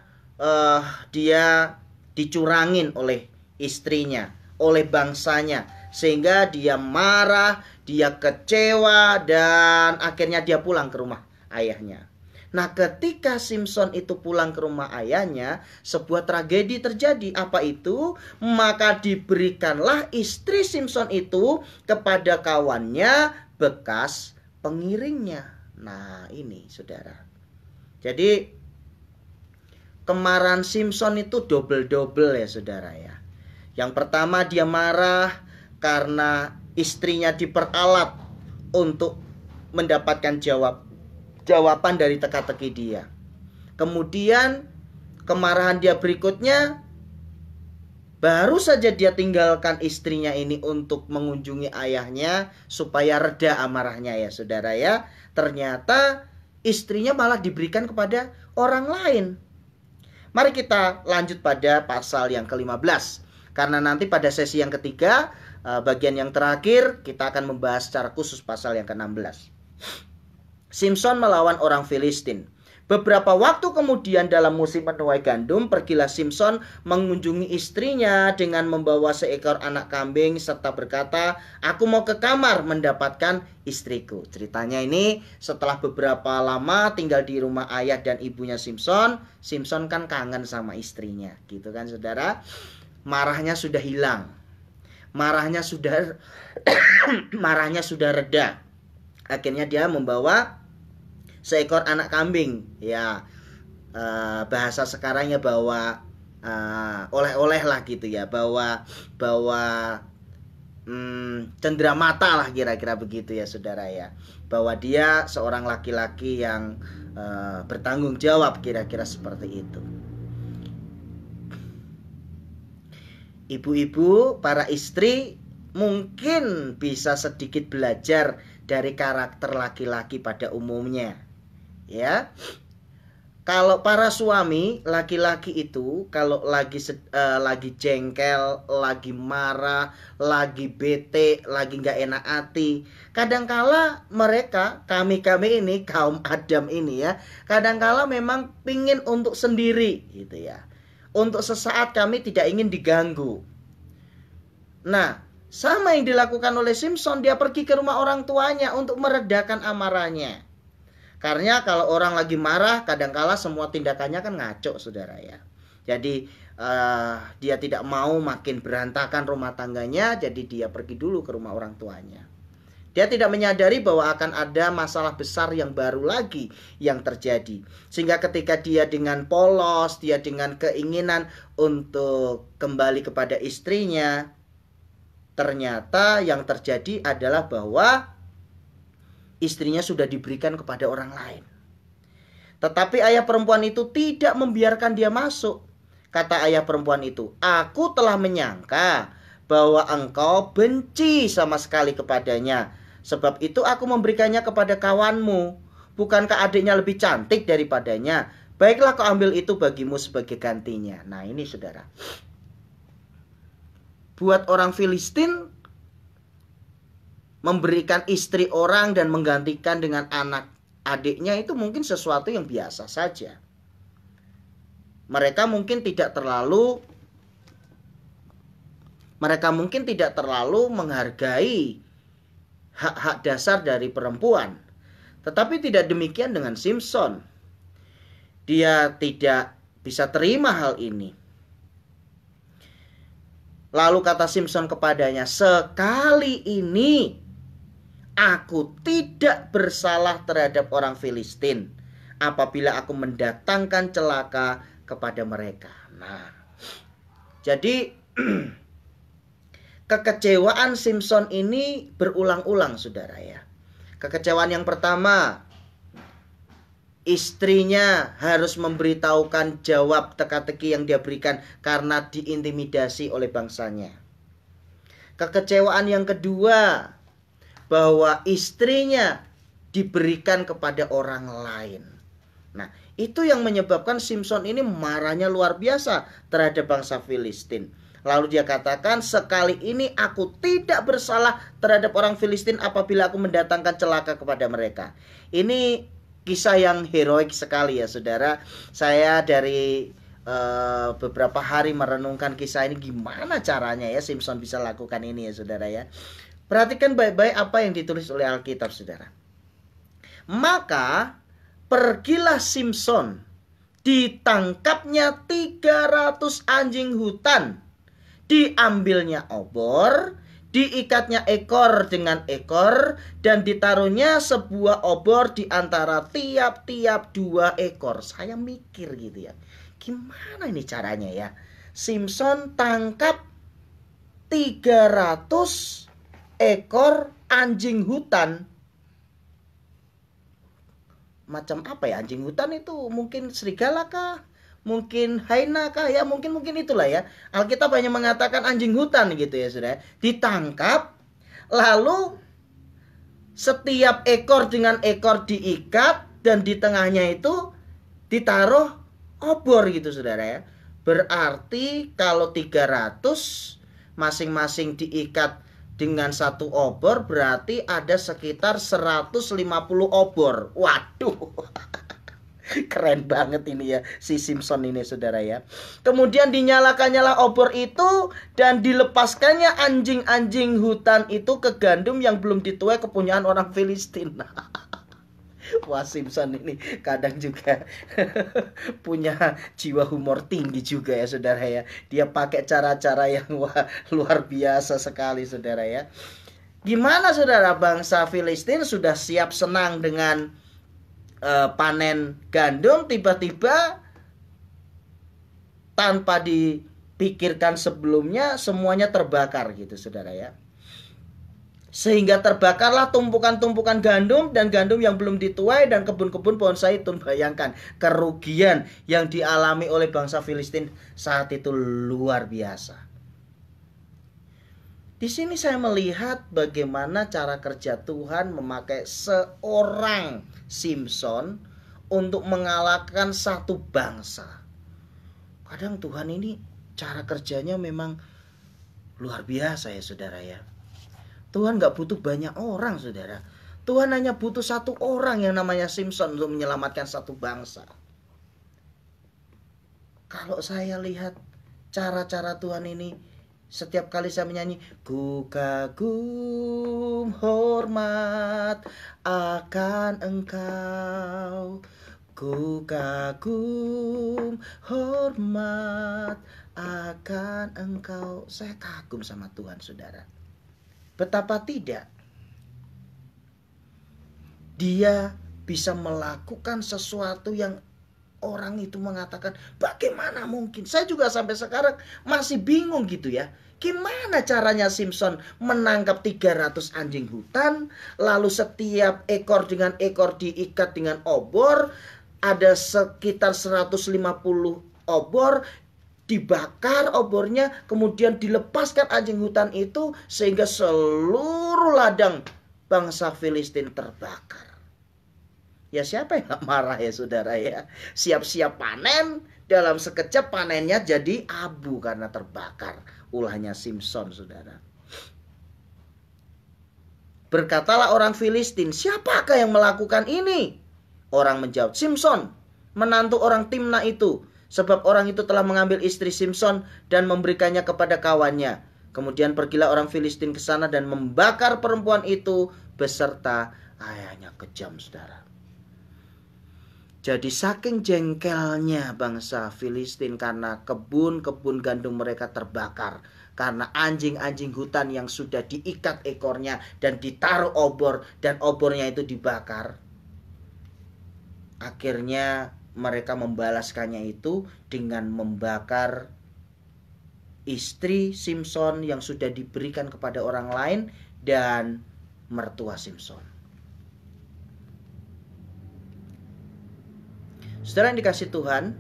dia dicurangin oleh istrinya, oleh bangsanya. Sehingga dia marah, dia kecewa, dan akhirnya dia pulang ke rumah ayahnya. Nah ketika Simpson itu pulang ke rumah ayahnya, sebuah tragedi terjadi. Apa itu? Maka diberikanlah istri Simpson itu kepada kawannya bekas pengiringnya. Nah ini saudara. Jadi kemarahan Simpson itu double-double ya saudara ya. Yang pertama dia marah karena istrinya diperalat untuk mendapatkan jawaban dari teka-teki dia. Kemudian kemarahan dia berikutnya, baru saja dia tinggalkan istrinya ini untuk mengunjungi ayahnya supaya reda amarahnya ya saudara ya. Ternyata istrinya malah diberikan kepada orang lain. Mari kita lanjut pada pasal yang ke-15. Karena nanti pada sesi yang ketiga, bagian yang terakhir, kita akan membahas secara khusus pasal yang ke-16. Simson melawan orang Filistin. Beberapa waktu kemudian dalam musim menuai gandum, pergilah Simson mengunjungi istrinya dengan membawa seekor anak kambing serta berkata, "Aku mau ke kamar mendapatkan istriku." Ceritanya ini setelah beberapa lama tinggal di rumah ayah dan ibunya Simson, Simson kan kangen sama istrinya, gitu kan saudara. Marahnya sudah hilang. Marahnya sudah marahnya sudah reda. Akhirnya dia membawa seekor anak kambing, ya, bahasa sekarangnya bawa oleh-oleh lah gitu ya, bawa cenderamata lah kira-kira begitu ya saudara ya, bahwa dia seorang laki-laki yang bertanggung jawab, kira-kira seperti itu. Ibu-ibu, para istri mungkin bisa sedikit belajar dari karakter laki-laki pada umumnya. Ya, kalau para suami laki-laki itu kalau lagi jengkel, lagi marah, lagi bete, lagi nggak enak hati, kadangkala mereka, kami ini kaum Adam ini ya, kadangkala memang pingin untuk sendiri gitu ya. Untuk sesaat kami tidak ingin diganggu. Nah, sama yang dilakukan oleh Simson, dia pergi ke rumah orang tuanya untuk meredakan amarahnya. Karena kalau orang lagi marah, kadangkala semua tindakannya kan ngaco, saudara ya. Jadi dia tidak mau makin berantakan rumah tangganya, jadi dia pergi dulu ke rumah orang tuanya. Dia tidak menyadari bahwa akan ada masalah besar yang baru lagi yang terjadi. Sehingga ketika dia dengan polos, dia dengan keinginan untuk kembali kepada istrinya, ternyata yang terjadi adalah bahwa istrinya sudah diberikan kepada orang lain. Tetapi ayah perempuan itu tidak membiarkan dia masuk. Kata ayah perempuan itu, "Aku telah menyangka bahwa engkau benci sama sekali kepadanya. Sebab itu aku memberikannya kepada kawanmu. Bukankah adiknya lebih cantik daripadanya? Baiklah, kau ambil itu bagimu sebagai gantinya." Nah ini saudara, buat orang Filistin, memberikan istri orang dan menggantikan dengan anak adiknya itu mungkin sesuatu yang biasa saja. Mereka mungkin tidak terlalu menghargai hak-hak dasar dari perempuan. Tetapi tidak demikian dengan Simson. Dia tidak bisa terima hal ini. Lalu kata Simson kepadanya, "Sekali ini aku tidak bersalah terhadap orang Filistin apabila aku mendatangkan celaka kepada mereka." Nah, jadi kekecewaan Simson ini berulang-ulang saudara ya. Kekecewaan yang pertama, istrinya harus memberitahukan jawab teka-teki yang dia berikan karena diintimidasi oleh bangsanya. Kekecewaan yang kedua, bahwa istrinya diberikan kepada orang lain. Nah, itu yang menyebabkan Simson ini marahnya luar biasa terhadap bangsa Filistin. Lalu dia katakan, "Sekali ini aku tidak bersalah terhadap orang Filistin apabila aku mendatangkan celaka kepada mereka." Ini kisah yang heroik sekali ya saudara. Saya dari beberapa hari merenungkan kisah ini, gimana caranya ya Simson bisa lakukan ini ya saudara ya. Perhatikan baik-baik apa yang ditulis oleh Alkitab saudara. "Maka pergilah Simson, ditangkapnya 300 anjing hutan, diambilnya obor, diikatnya ekor dengan ekor, dan ditaruhnya sebuah obor di antara tiap-tiap 2 ekor." Saya mikir gitu ya, gimana ini caranya ya? Simson tangkap 300 ekor anjing hutan. Macam apa ya anjing hutan itu? Mungkin serigala kah? Mungkin hyena kah? Ya mungkin itulah ya. Alkitab hanya mengatakan anjing hutan gitu ya saudara. Ditangkap, lalu setiap ekor dengan ekor diikat, dan di tengahnya itu ditaruh obor gitu saudara ya. Berarti kalau 300 masing-masing diikat dengan satu obor, berarti ada sekitar 150 obor. Waduh. Keren banget ini ya si Simpson ini saudara ya. Kemudian dinyalakannya obor itu dan dilepaskannya anjing-anjing hutan itu ke gandum yang belum dituai kepunyaan orang Filistin. Wah, Simpson ini kadang juga punya jiwa humor tinggi juga ya saudara ya. Dia pakai cara-cara yang wah, luar biasa sekali saudara ya. Gimana saudara, bangsa Filistin sudah siap senang dengan panen gandum, tiba-tiba tanpa dipikirkan sebelumnya semuanya terbakar gitu saudara ya. Sehingga terbakarlah tumpukan-tumpukan gandum dan gandum yang belum dituai dan kebun-kebun pohon zaitun. Bayangkan kerugian yang dialami oleh bangsa Filistin saat itu luar biasa. Di sini saya melihat bagaimana cara kerja Tuhan memakai seorang Simpson untuk mengalahkan satu bangsa. Kadang Tuhan ini cara kerjanya memang luar biasa ya saudara ya. Tuhan gak butuh banyak orang saudara. Tuhan hanya butuh satu orang yang namanya Simpson untuk menyelamatkan satu bangsa. Kalau saya lihat cara-cara Tuhan ini, setiap kali saya menyanyi, ku kagum hormat akan Engkau, ku kagum hormat akan Engkau. Saya kagum sama Tuhan saudara. Betapa tidak Dia bisa melakukan sesuatu yang orang itu mengatakan bagaimana mungkin. Saya juga sampai sekarang masih bingung gitu ya. Gimana caranya Simpson menangkap 300 anjing hutan, lalu setiap ekor dengan ekor diikat dengan obor, ada sekitar 150 obor, dibakar obornya, kemudian dilepaskan anjing hutan itu sehingga seluruh ladang bangsa Filistin terbakar. Ya siapa yang gak marah ya saudara ya. Siap-siap panen, dalam sekejap panennya jadi abu karena terbakar. Ulahnya Simpson saudara. Berkatalah orang Filistin, siapakah yang melakukan ini? Orang menjawab, Simpson, menantu orang Timna itu. Sebab orang itu telah mengambil istri Simpson dan memberikannya kepada kawannya. Kemudian pergilah orang Filistin ke sana dan membakar perempuan itu beserta ayahnya. Kejam saudara. Jadi saking jengkelnya bangsa Filistin karena kebun-kebun gandum mereka terbakar. Karena anjing-anjing hutan yang sudah diikat ekornya dan ditaruh obor dan obornya itu dibakar. Akhirnya mereka membalaskannya itu dengan membakar istri Simpson yang sudah diberikan kepada orang lain dan mertua Simpson. Saudara yang dikasih Tuhan,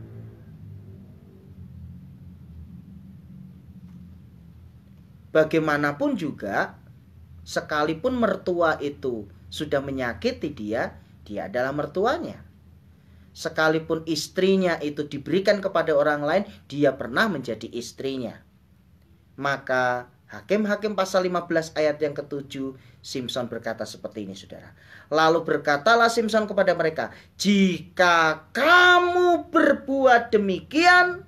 bagaimanapun juga, sekalipun mertua itu sudah menyakiti dia adalah mertuanya. Sekalipun istrinya itu diberikan kepada orang lain, dia pernah menjadi istrinya. Maka Hakim-Hakim pasal 15 ayat yang ke-7, Simpson berkata seperti ini saudara. Lalu berkatalah Simpson kepada mereka, jika kamu berbuat demikian,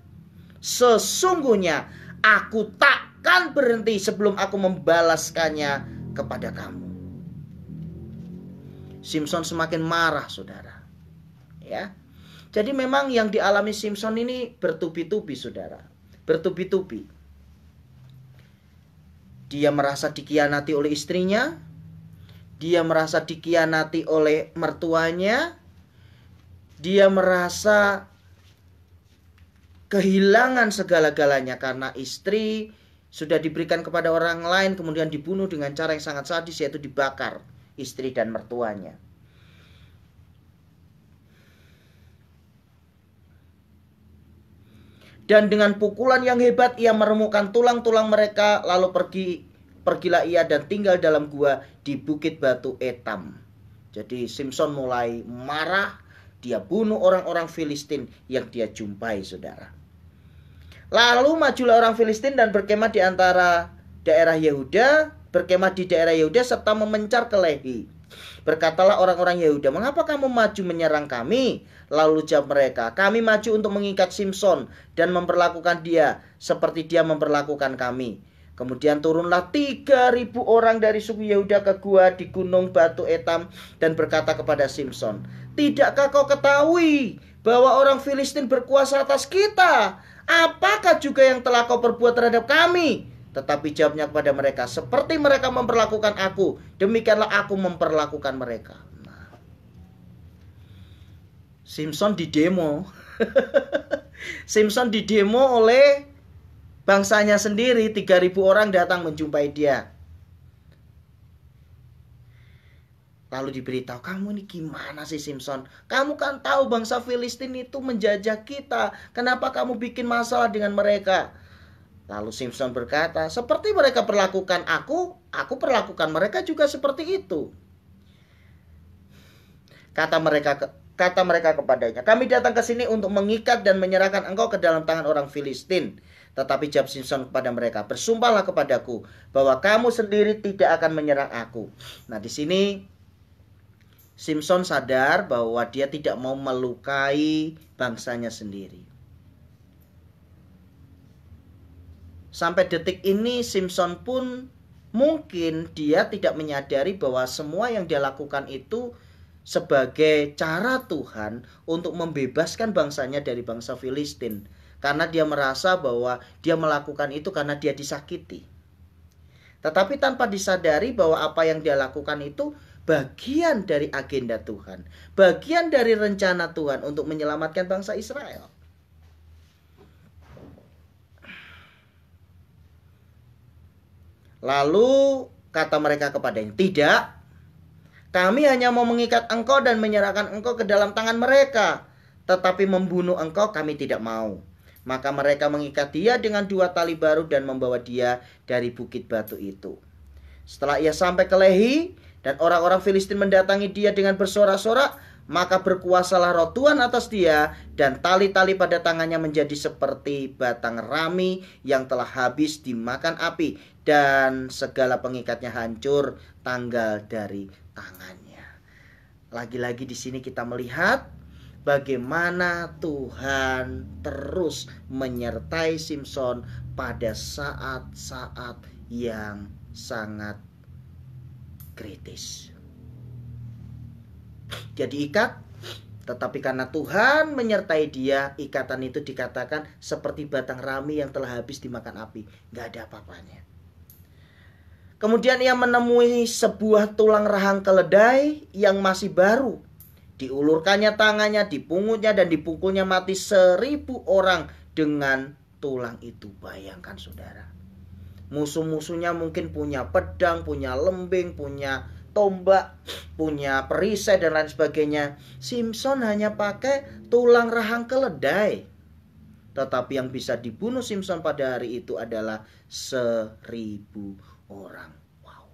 sesungguhnya aku takkan berhenti sebelum aku membalaskannya kepada kamu. Simpson semakin marah saudara. Ya. Jadi memang yang dialami Simpson ini bertubi-tubi saudara. Bertubi-tubi. Dia merasa dikhianati oleh istrinya. Dia merasa dikhianati oleh mertuanya. Dia merasa kehilangan segala-galanya karena istri sudah diberikan kepada orang lain, kemudian dibunuh dengan cara yang sangat sadis, yaitu dibakar istri dan mertuanya. Dan dengan pukulan yang hebat ia meremukkan tulang-tulang mereka. Lalu pergilah ia dan tinggal dalam gua di bukit batu Etam. Jadi Simpson mulai marah Dia bunuh orang-orang Filistin yang dia jumpai, saudara. Lalu majulah orang Filistin dan berkemah di antara daerah Yehuda, berkemah di daerah Yehuda serta memencar ke Lehi. Berkatalah orang-orang Yehuda, "Mengapa kamu maju menyerang kami?" Lalu jawab mereka, "Kami maju untuk mengikat Simson dan memperlakukan dia seperti dia memperlakukan kami." Kemudian turunlah 3.000 orang dari suku Yehuda ke gua di gunung Batu Etam dan berkata kepada Simson, "Tidakkah kau ketahui bahwa orang Filistin berkuasa atas kita? Apakah juga yang telah kau perbuat terhadap kami?" Tetapi jawabnya kepada mereka, "Seperti mereka memperlakukan aku, demikianlah aku memperlakukan mereka." Nah, Simson didemo. Simson didemo oleh bangsanya sendiri. 3.000 orang datang menjumpai dia. Lalu diberitahu, "Kamu ini gimana sih Simson? Kamu kan tahu bangsa Filistin itu menjajah kita. Kenapa kamu bikin masalah dengan mereka?" Lalu Simson berkata, "Seperti mereka perlakukan aku perlakukan mereka juga seperti itu." Kata mereka kepadanya, "Kami datang ke sini untuk mengikat dan menyerahkan engkau ke dalam tangan orang Filistin." Tetapi jawab Simson kepada mereka, "Bersumpahlah kepadaku bahwa kamu sendiri tidak akan menyerang aku." Nah, di sini Simson sadar bahwa dia tidak mau melukai bangsanya sendiri. Sampai detik ini Simson pun mungkin dia tidak menyadari bahwa semua yang dia lakukan itu sebagai cara Tuhan untuk membebaskan bangsanya dari bangsa Filistin. Karena dia merasa bahwa dia melakukan itu karena dia disakiti. Tetapi tanpa disadari bahwa apa yang dia lakukan itu bagian dari agenda Tuhan. Bagian dari rencana Tuhan untuk menyelamatkan bangsa Israel. Lalu kata mereka kepadanya, "Tidak, kami hanya mau mengikat engkau dan menyerahkan engkau ke dalam tangan mereka. Tetapi membunuh engkau kami tidak mau." Maka mereka mengikat dia dengan 2 tali baru dan membawa dia dari bukit batu itu. Setelah ia sampai ke Lehi dan orang-orang Filistin mendatangi dia dengan bersorak-sorak, maka berkuasalah roh Tuhan atas dia dan tali-tali pada tangannya menjadi seperti batang rami yang telah habis dimakan api dan segala pengikatnya hancur tanggal dari tangannya. Lagi-lagi di sini kita melihat bagaimana Tuhan terus menyertai Simson pada saat-saat yang sangat kritis. Dia diikat, tetapi karena Tuhan menyertai dia, ikatan itu dikatakan seperti batang rami yang telah habis dimakan api. Gak ada apa-apanya. Kemudian ia menemui sebuah tulang rahang keledai yang masih baru. Diulurkannya tangannya, dipungutnya dan dipukulnya mati 1.000 orang dengan tulang itu. Bayangkan saudara. Musuh-musuhnya mungkin punya pedang, punya lembing, punya tombak, punya perisai dan lain sebagainya. Simson hanya pakai tulang rahang keledai. Tetapi yang bisa dibunuh Simson pada hari itu adalah 1.000 orang. Wow.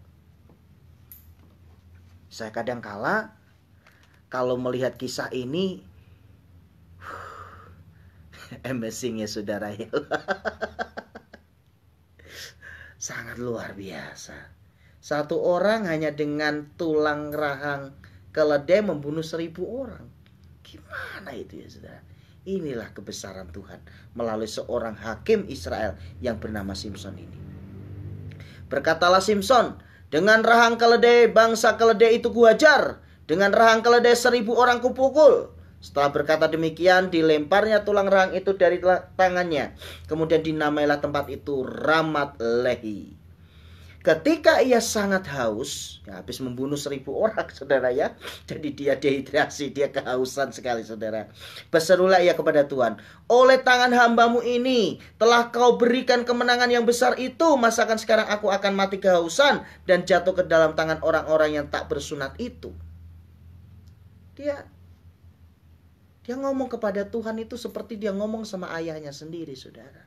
Saya kadang kala kalau melihat kisah ini amazing ya saudara ya. Sangat luar biasa. Satu orang hanya dengan tulang rahang keledai membunuh 1.000 orang. Gimana itu ya saudara? Inilah kebesaran Tuhan melalui seorang hakim Israel yang bernama Simson ini. Berkatalah Simson, "Dengan rahang keledai bangsa keledai itu kuhajar, dengan rahang keledai 1.000 orang kupukul." Setelah berkata demikian, dilemparnya tulang rahang itu dari tangannya. Kemudian dinamailah tempat itu Ramat Lehi. Ketika ia sangat haus, ya habis membunuh 1.000 orang saudara ya. Jadi dia dehidrasi, dia kehausan sekali saudara. Berserulah ia kepada Tuhan, "Oleh tangan hambamu ini telah kau berikan kemenangan yang besar itu. Masakan sekarang aku akan mati kehausan dan jatuh ke dalam tangan orang-orang yang tak bersunat itu." Dia ngomong kepada Tuhan itu seperti dia ngomong sama ayahnya sendiri saudara.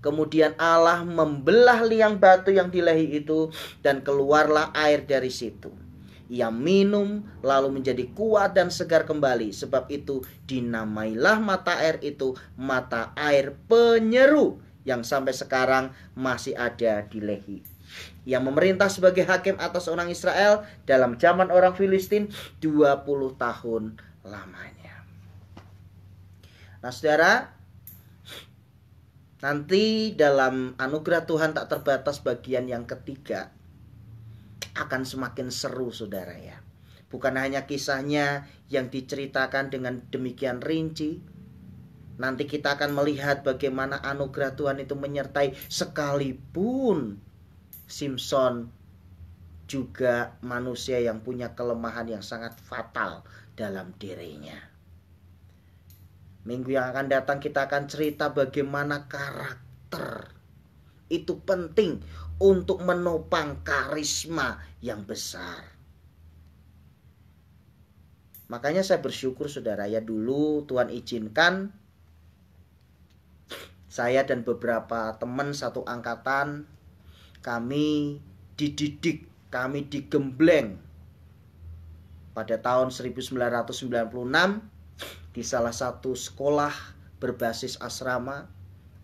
Kemudian Allah membelah liang batu yang di Lehi itu dan keluarlah air dari situ. Ia minum lalu menjadi kuat dan segar kembali. Sebab itu dinamailah mata air itu mata air penyeru yang sampai sekarang masih ada di Lehi. Ia memerintah sebagai hakim atas orang Israel dalam zaman orang Filistin 20 tahun lamanya. Nah saudara, nanti dalam anugerah Tuhan tak terbatas bagian yang ketiga akan semakin seru saudara ya. Bukan hanya kisahnya yang diceritakan dengan demikian rinci. Nanti kita akan melihat bagaimana anugerah Tuhan itu menyertai sekalipun Simson juga manusia yang punya kelemahan yang sangat fatal dalam dirinya. Minggu yang akan datang kita akan cerita bagaimana karakter itu penting untuk menopang karisma yang besar. Makanya saya bersyukur saudara ya, dulu Tuhan izinkan saya dan beberapa teman satu angkatan kami dididik, kami digembleng pada tahun 1996 di salah satu sekolah berbasis asrama.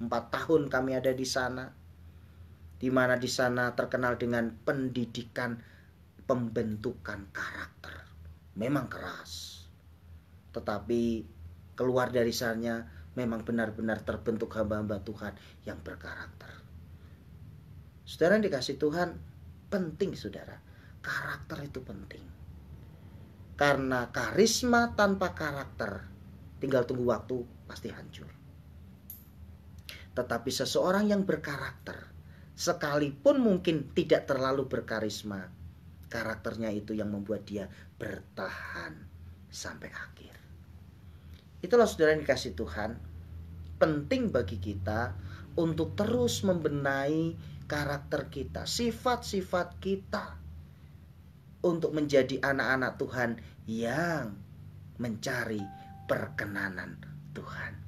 4 tahun kami ada di sana, di mana di sana terkenal dengan pendidikan pembentukan karakter. Memang keras, tetapi keluar dari sana memang benar-benar terbentuk hamba-hamba Tuhan yang berkarakter. Saudara yang dikasih Tuhan, penting saudara, karakter itu penting. Karena karisma tanpa karakter tinggal tunggu waktu pasti hancur. Tetapi seseorang yang berkarakter, sekalipun mungkin tidak terlalu berkarisma, karakternya itu yang membuat dia bertahan sampai akhir. Itulah saudara yang dikasih Tuhan, penting bagi kita untuk terus membenahi karakter kita, sifat-sifat kita, untuk menjadi anak-anak Tuhan yang mencari perkenanan Tuhan.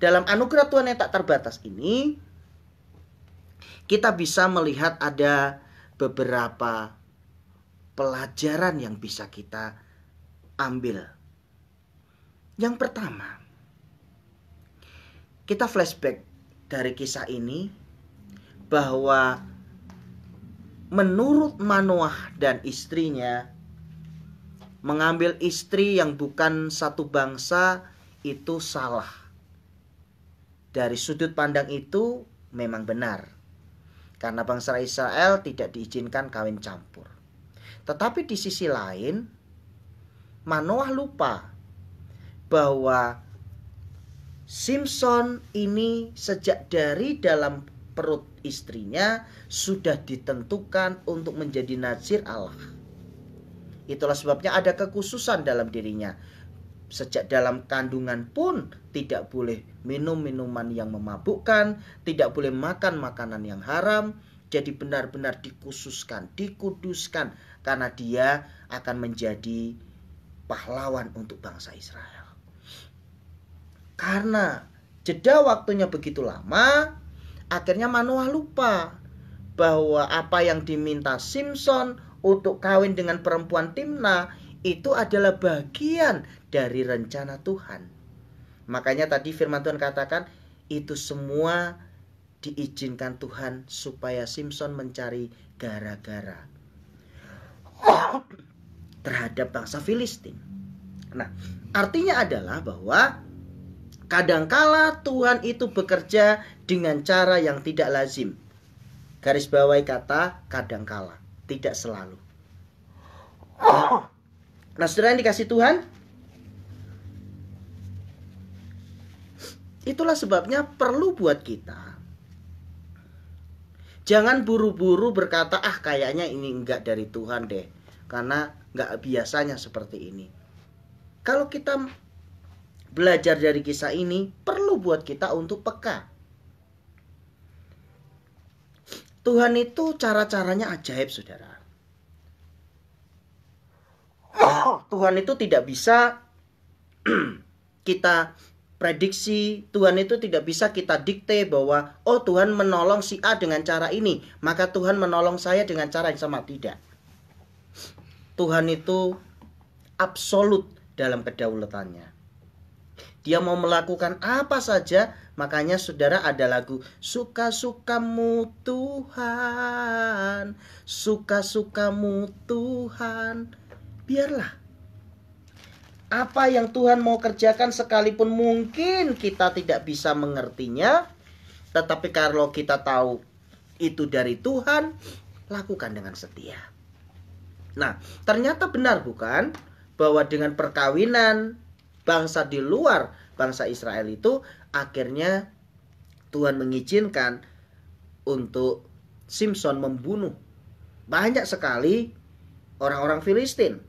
Dalam anugerah Tuhan yang tak terbatas ini, kita bisa melihat ada beberapa pelajaran yang bisa kita ambil. Yang pertama, kita flashback dari kisah ini bahwa menurut Manoah dan istrinya, mengambil istri yang bukan satu bangsa itu salah. Dari sudut pandang itu memang benar, karena bangsa Israel tidak diizinkan kawin campur. Tetapi di sisi lain, Manoah lupa bahwa Simson ini sejak dari dalam perut istrinya sudah ditentukan untuk menjadi nazir Allah. Itulah sebabnya ada kekhususan dalam dirinya. Sejak dalam kandungan pun tidak boleh minum minuman yang memabukkan, tidak boleh makan makanan yang haram. Jadi benar-benar dikhususkan, dikuduskan, karena dia akan menjadi pahlawan untuk bangsa Israel. Karena jeda waktunya begitu lama, akhirnya Manoah lupa bahwa apa yang diminta Simson untuk kawin dengan perempuan Timna itu adalah bagian dari rencana Tuhan. Makanya tadi firman Tuhan katakan itu semua diizinkan Tuhan supaya Simson mencari gara-gara terhadap bangsa Filistin. Nah, artinya adalah bahwa kadangkala Tuhan itu bekerja dengan cara yang tidak lazim. Garis bawahi kata kadangkala, tidak selalu. Nah, saudara yang dikasih Tuhan, itulah sebabnya perlu buat kita jangan buru-buru berkata, kayaknya ini enggak dari Tuhan deh, karena enggak biasanya seperti ini. Kalau kita belajar dari kisah ini, perlu buat kita untuk peka. Tuhan itu cara-caranya ajaib, saudara. Tuhan itu tidak bisa kita prediksi Tuhan itu tidak bisa kita dikte bahwa oh Tuhan menolong si A dengan cara ini, maka Tuhan menolong saya dengan cara yang sama. Tidak. Tuhan itu absolut dalam kedaulatannya. Dia mau melakukan apa saja. Makanya saudara ada lagu suka-sukamu Tuhan, suka-sukamu Tuhan. Biarlah apa yang Tuhan mau kerjakan, sekalipun mungkin kita tidak bisa mengertinya, tetapi kalau kita tahu itu dari Tuhan, lakukan dengan setia. Nah, ternyata benar bukan bahwa dengan perkawinan bangsa di luar bangsa Israel itu, akhirnya Tuhan mengizinkan untuk Simson membunuh banyak sekali orang-orang Filistin.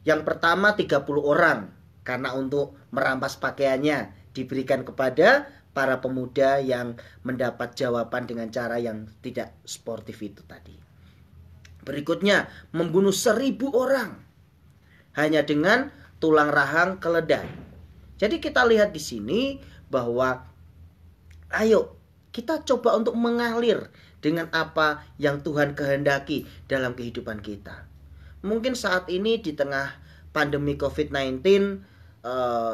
Yang pertama 30 orang, karena untuk merampas pakaiannya diberikan kepada para pemuda yang mendapat jawaban dengan cara yang tidak sportif itu tadi. Berikutnya membunuh 1000 orang hanya dengan tulang rahang keledai. Jadi kita lihat di sini bahwa ayo kita coba untuk mengalir dengan apa yang Tuhan kehendaki dalam kehidupan kita. Mungkin saat ini di tengah pandemi COVID-19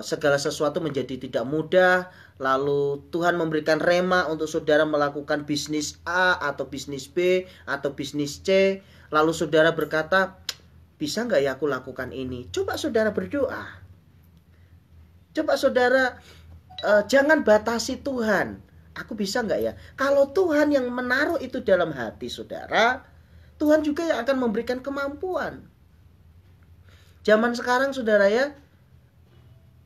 segala sesuatu menjadi tidak mudah. Lalu Tuhan memberikan rema untuk saudara melakukan bisnis A atau bisnis B atau bisnis C. Lalu saudara berkata, bisa nggak ya aku lakukan ini? Coba saudara berdoa. Coba saudara jangan batasi Tuhan. Aku bisa nggak ya? Kalau Tuhan yang menaruh itu dalam hati saudara, Tuhan juga yang akan memberikan kemampuan. Zaman sekarang saudara ya,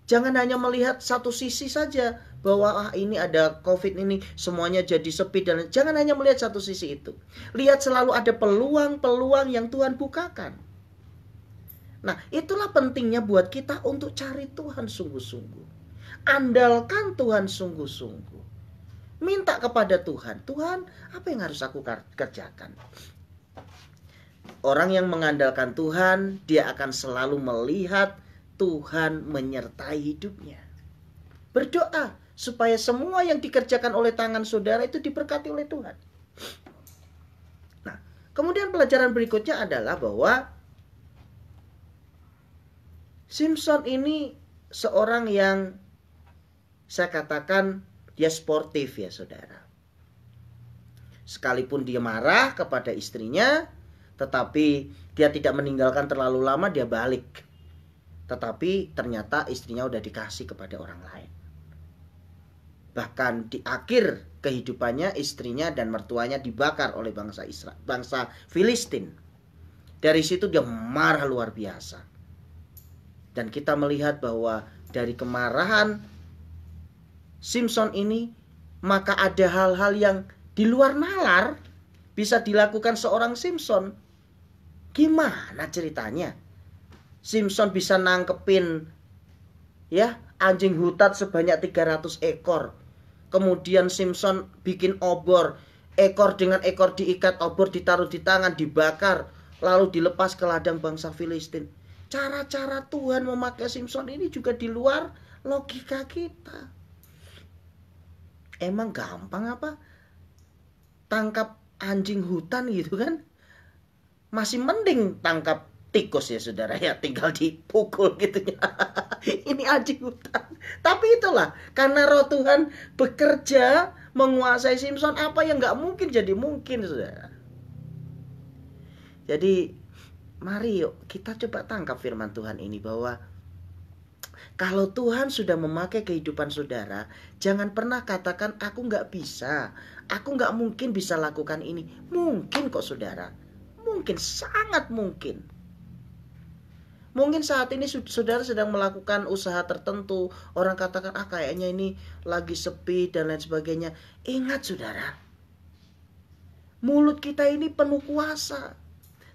jangan hanya melihat satu sisi saja bahwa ini ada COVID ini semuanya jadi sepi, dan jangan hanya melihat satu sisi itu. Lihat selalu ada peluang-peluang yang Tuhan bukakan. Nah, itulah pentingnya buat kita untuk cari Tuhan sungguh-sungguh. Andalkan Tuhan sungguh-sungguh. Minta kepada Tuhan, Tuhan, apa yang harus aku kerjakan? Orang yang mengandalkan Tuhan, dia akan selalu melihat Tuhan menyertai hidupnya. Berdoa supaya semua yang dikerjakan oleh tangan saudara itu diberkati oleh Tuhan. Nah, kemudian pelajaran berikutnya adalah bahwa Simson ini seorang yang saya katakan dia sportif ya saudara. Sekalipun dia marah kepada istrinya, tetapi dia tidak meninggalkan terlalu lama, dia balik. Tetapi ternyata istrinya udah dikasih kepada orang lain. Bahkan di akhir kehidupannya istrinya dan mertuanya dibakar oleh bangsa Filistin. Dari situ dia marah luar biasa. Dan kita melihat bahwa dari kemarahan Simson ini, maka ada hal-hal yang di luar nalar bisa dilakukan seorang Simson. Gimana ceritanya? Simson bisa nangkepin ya anjing hutan sebanyak 300 ekor. Kemudian Simson bikin obor, ekor dengan ekor diikat, obor ditaruh di tangan, dibakar, lalu dilepas ke ladang bangsa Filistin. Cara-cara Tuhan memakai Simson ini juga di luar logika kita. Emang gampang apa? Tangkap anjing hutan gitu kan? Masih mending tangkap tikus ya saudara ya, tinggal dipukul gitu ya. Ini anjing hutan. Tapi itulah, karena roh Tuhan bekerja menguasai Simson, apa yang gak mungkin jadi mungkin saudara. Jadi mari yuk kita coba tangkap firman Tuhan ini, bahwa kalau Tuhan sudah memakai kehidupan saudara, jangan pernah katakan aku gak bisa, aku gak mungkin bisa lakukan ini. Mungkin kok saudara, mungkin, sangat mungkin. Mungkin saat ini saudara sedang melakukan usaha tertentu, orang katakan kayaknya ini lagi sepi dan lain sebagainya. Ingat saudara, mulut kita ini penuh kuasa.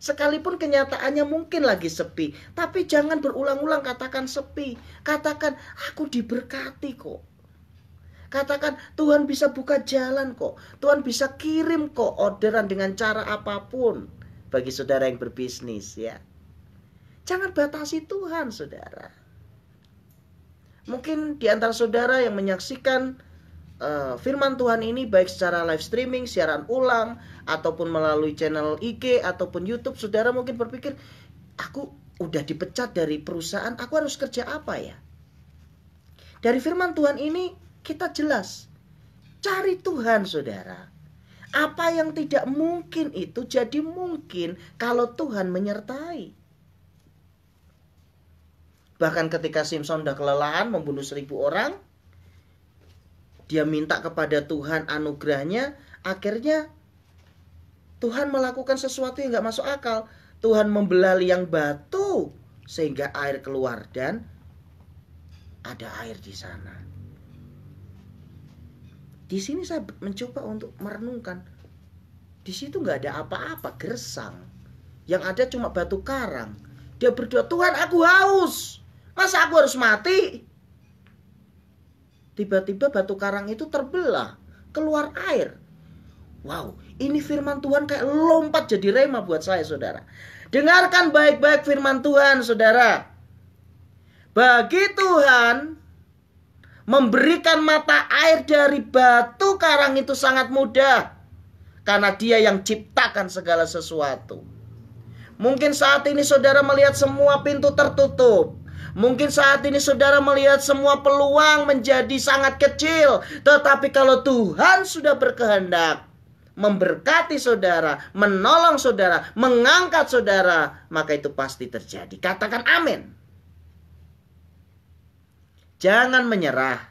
Sekalipun kenyataannya mungkin lagi sepi, tapi jangan berulang-ulang katakan sepi. Katakan aku diberkati kok. Katakan Tuhan bisa buka jalan kok. Tuhan bisa kirim kok orderan dengan cara apapun bagi saudara yang berbisnis ya. Jangan batasi Tuhan saudara. Mungkin di antara saudara yang menyaksikan firman Tuhan ini baik secara live streaming, siaran ulang, ataupun melalui channel IG ataupun YouTube, saudara mungkin berpikir, aku udah dipecat dari perusahaan, aku harus kerja apa ya? Dari firman Tuhan ini kita jelas, cari Tuhan saudara. Apa yang tidak mungkin itu jadi mungkin kalau Tuhan menyertai. Bahkan ketika Simson sudah kelelahan membunuh 1000 orang, dia minta kepada Tuhan anugerahnya, akhirnya Tuhan melakukan sesuatu yang gak masuk akal. Tuhan membelah liang batu sehingga air keluar dan ada air di sana. Di sini saya mencoba untuk merenungkan. Di situ gak ada apa-apa, gersang. Yang ada cuma batu karang. Dia berdoa, Tuhan aku haus. Masa aku harus mati? Tiba-tiba batu karang itu terbelah, keluar air. Wow, ini firman Tuhan kayak lompat jadi rema buat saya saudara. Dengarkan baik-baik firman Tuhan saudara. Bagi Tuhan memberikan mata air dari batu karang itu sangat mudah. Karena Dia yang ciptakan segala sesuatu. Mungkin saat ini saudara melihat semua pintu tertutup. Mungkin saat ini saudara melihat semua peluang menjadi sangat kecil. Tetapi kalau Tuhan sudah berkehendak memberkati saudara, menolong saudara, mengangkat saudara, maka itu pasti terjadi. Katakan amin. Jangan menyerah.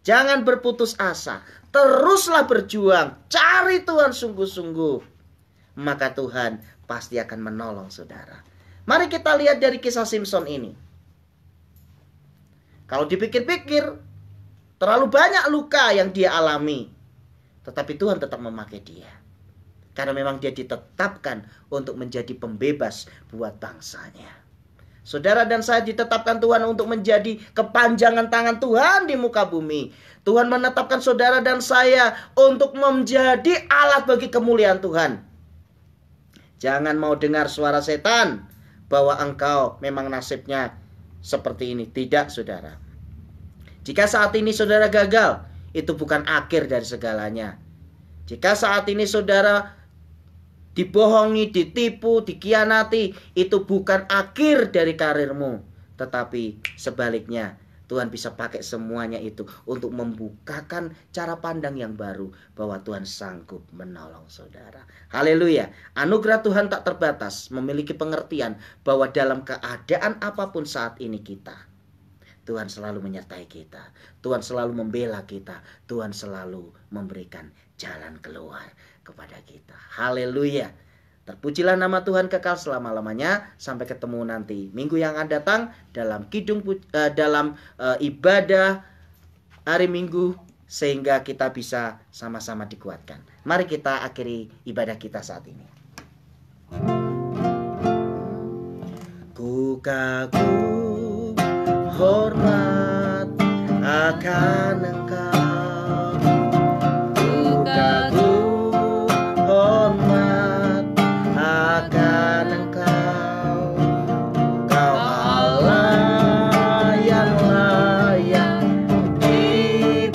Jangan berputus asa. Teruslah berjuang. Cari Tuhan sungguh-sungguh. Maka Tuhan pasti akan menolong saudara. Mari kita lihat dari kisah Simson ini. Kalau dipikir-pikir, terlalu banyak luka yang dia alami. Tetapi Tuhan tetap memakai dia. Karena memang dia ditetapkan untuk menjadi pembebas buat bangsanya. Saudara dan saya ditetapkan Tuhan untuk menjadi kepanjangan tangan Tuhan di muka bumi. Tuhan menetapkan saudara dan saya untuk menjadi alat bagi kemuliaan Tuhan. Jangan mau dengar suara setan bahwa engkau memang nasibnya seperti ini. Tidak saudara. Jika saat ini saudara gagal, itu bukan akhir dari segalanya. Jika saat ini saudara dibohongi, ditipu, dikhianati, itu bukan akhir dari karirmu. Tetapi sebaliknya, Tuhan bisa pakai semuanya itu untuk membukakan cara pandang yang baru bahwa Tuhan sanggup menolong saudara. Haleluya. Anugerah Tuhan tak terbatas, memiliki pengertian bahwa dalam keadaan apapun saat ini kita, Tuhan selalu menyertai kita. Tuhan selalu membela kita. Tuhan selalu memberikan jalan keluar kepada kita. Haleluya. Terpujilah nama Tuhan kekal selama-lamanya. Sampai ketemu nanti minggu yang akan datang dalam ibadah hari Minggu, sehingga kita bisa sama-sama dikuatkan. Mari kita akhiri ibadah kita saat ini. Ku kagum hormat akan Engkau. Ku kagum hormat akan Engkau. Kau Allah yang layak dipuji.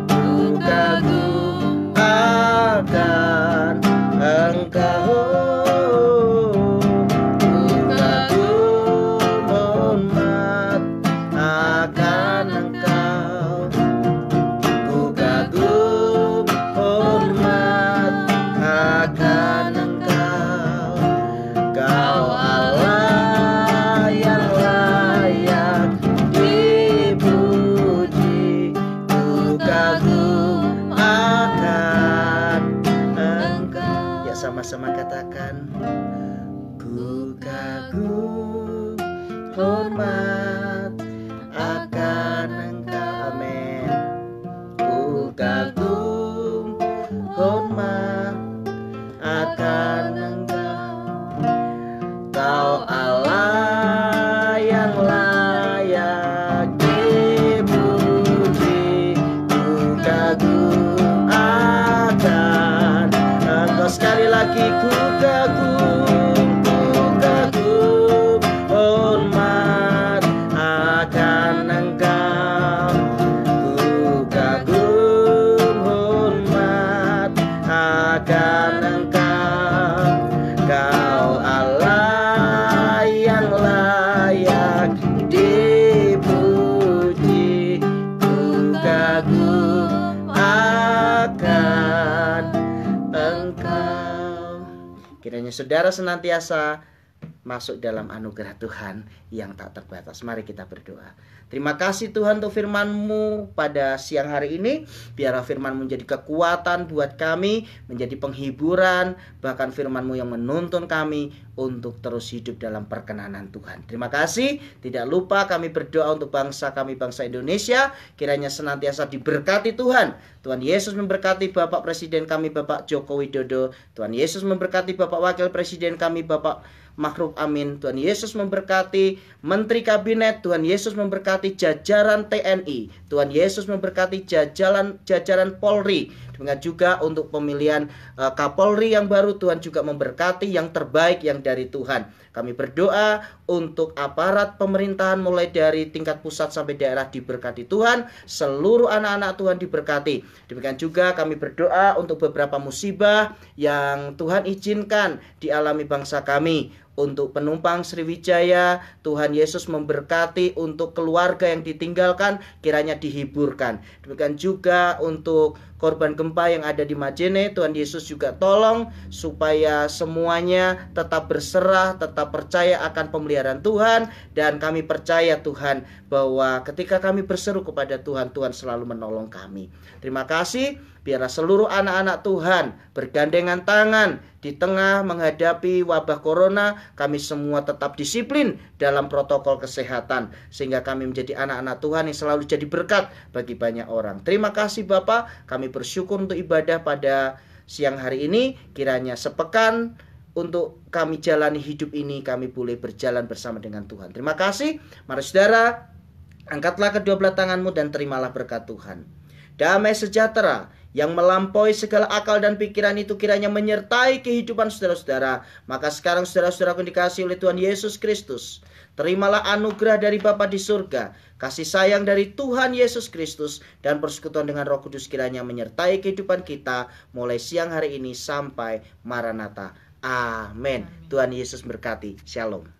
Ku kagum akan Engkau. Sama-sama katakan, ku kagum hormat akan Engkau. Amin. Ku kagum hormat akan Engkau. Kau Allah yang layak dipuji. Ku kagum akan Engkau. Sekali lagi, ku kagum hormat akan Kiranya saudara senantiasa masuk dalam anugerah Tuhan yang tak terbatas. Mari kita berdoa. Terima kasih Tuhan untuk firman-Mu pada siang hari ini. Biarlah firman-Mu menjadi kekuatan buat kami, menjadi penghiburan, bahkan firman-Mu yang menuntun kami untuk terus hidup dalam perkenanan Tuhan. Terima kasih. Tidak lupa kami berdoa untuk bangsa kami, bangsa Indonesia. Kiranya senantiasa diberkati Tuhan. Tuhan Yesus memberkati Bapak Presiden kami, Bapak Joko Widodo. Tuhan Yesus memberkati Bapak Wakil Presiden kami, Bapak Makhluk Amin. Tuhan Yesus memberkati Menteri Kabinet. Tuhan Yesus memberkati jajaran TNI. Tuhan Yesus memberkati jajaran Polri. Demikian juga untuk pemilihan Kapolri yang baru. Tuhan juga memberkati yang terbaik yang dari Tuhan. Kami berdoa untuk aparat pemerintahan mulai dari tingkat pusat sampai daerah diberkati Tuhan. Seluruh anak-anak Tuhan diberkati. Demikian juga kami berdoa untuk beberapa musibah yang Tuhan izinkan dialami bangsa kami. Untuk penumpang Sriwijaya, Tuhan Yesus memberkati. Untuk keluarga yang ditinggalkan, kiranya dihiburkan. Demikian juga untuk korban gempa yang ada di Majene, Tuhan Yesus juga tolong supaya semuanya tetap berserah, tetap percaya akan pemeliharaan Tuhan. Dan kami percaya Tuhan bahwa ketika kami berseru kepada Tuhan, Tuhan selalu menolong kami. Terima kasih. Biarlah seluruh anak-anak Tuhan bergandengan tangan di tengah menghadapi wabah corona. Kami semua tetap disiplin dalam protokol kesehatan, sehingga kami menjadi anak-anak Tuhan yang selalu jadi berkat bagi banyak orang. Terima kasih Bapak. Kami bersyukur untuk ibadah pada siang hari ini. Kiranya sepekan untuk kami jalani hidup ini, kami boleh berjalan bersama dengan Tuhan. Terima kasih. Mari saudara, angkatlah kedua belah tanganmu dan terimalah berkat Tuhan. Damai sejahtera yang melampaui segala akal dan pikiran itu kiranya menyertai kehidupan saudara-saudara. Maka sekarang saudara-saudara yang dikasihi oleh Tuhan Yesus Kristus, terimalah anugerah dari Bapa di surga, kasih sayang dari Tuhan Yesus Kristus, dan persekutuan dengan Roh Kudus kiranya menyertai kehidupan kita mulai siang hari ini sampai Maranatha. Amin. Tuhan Yesus berkati. Shalom.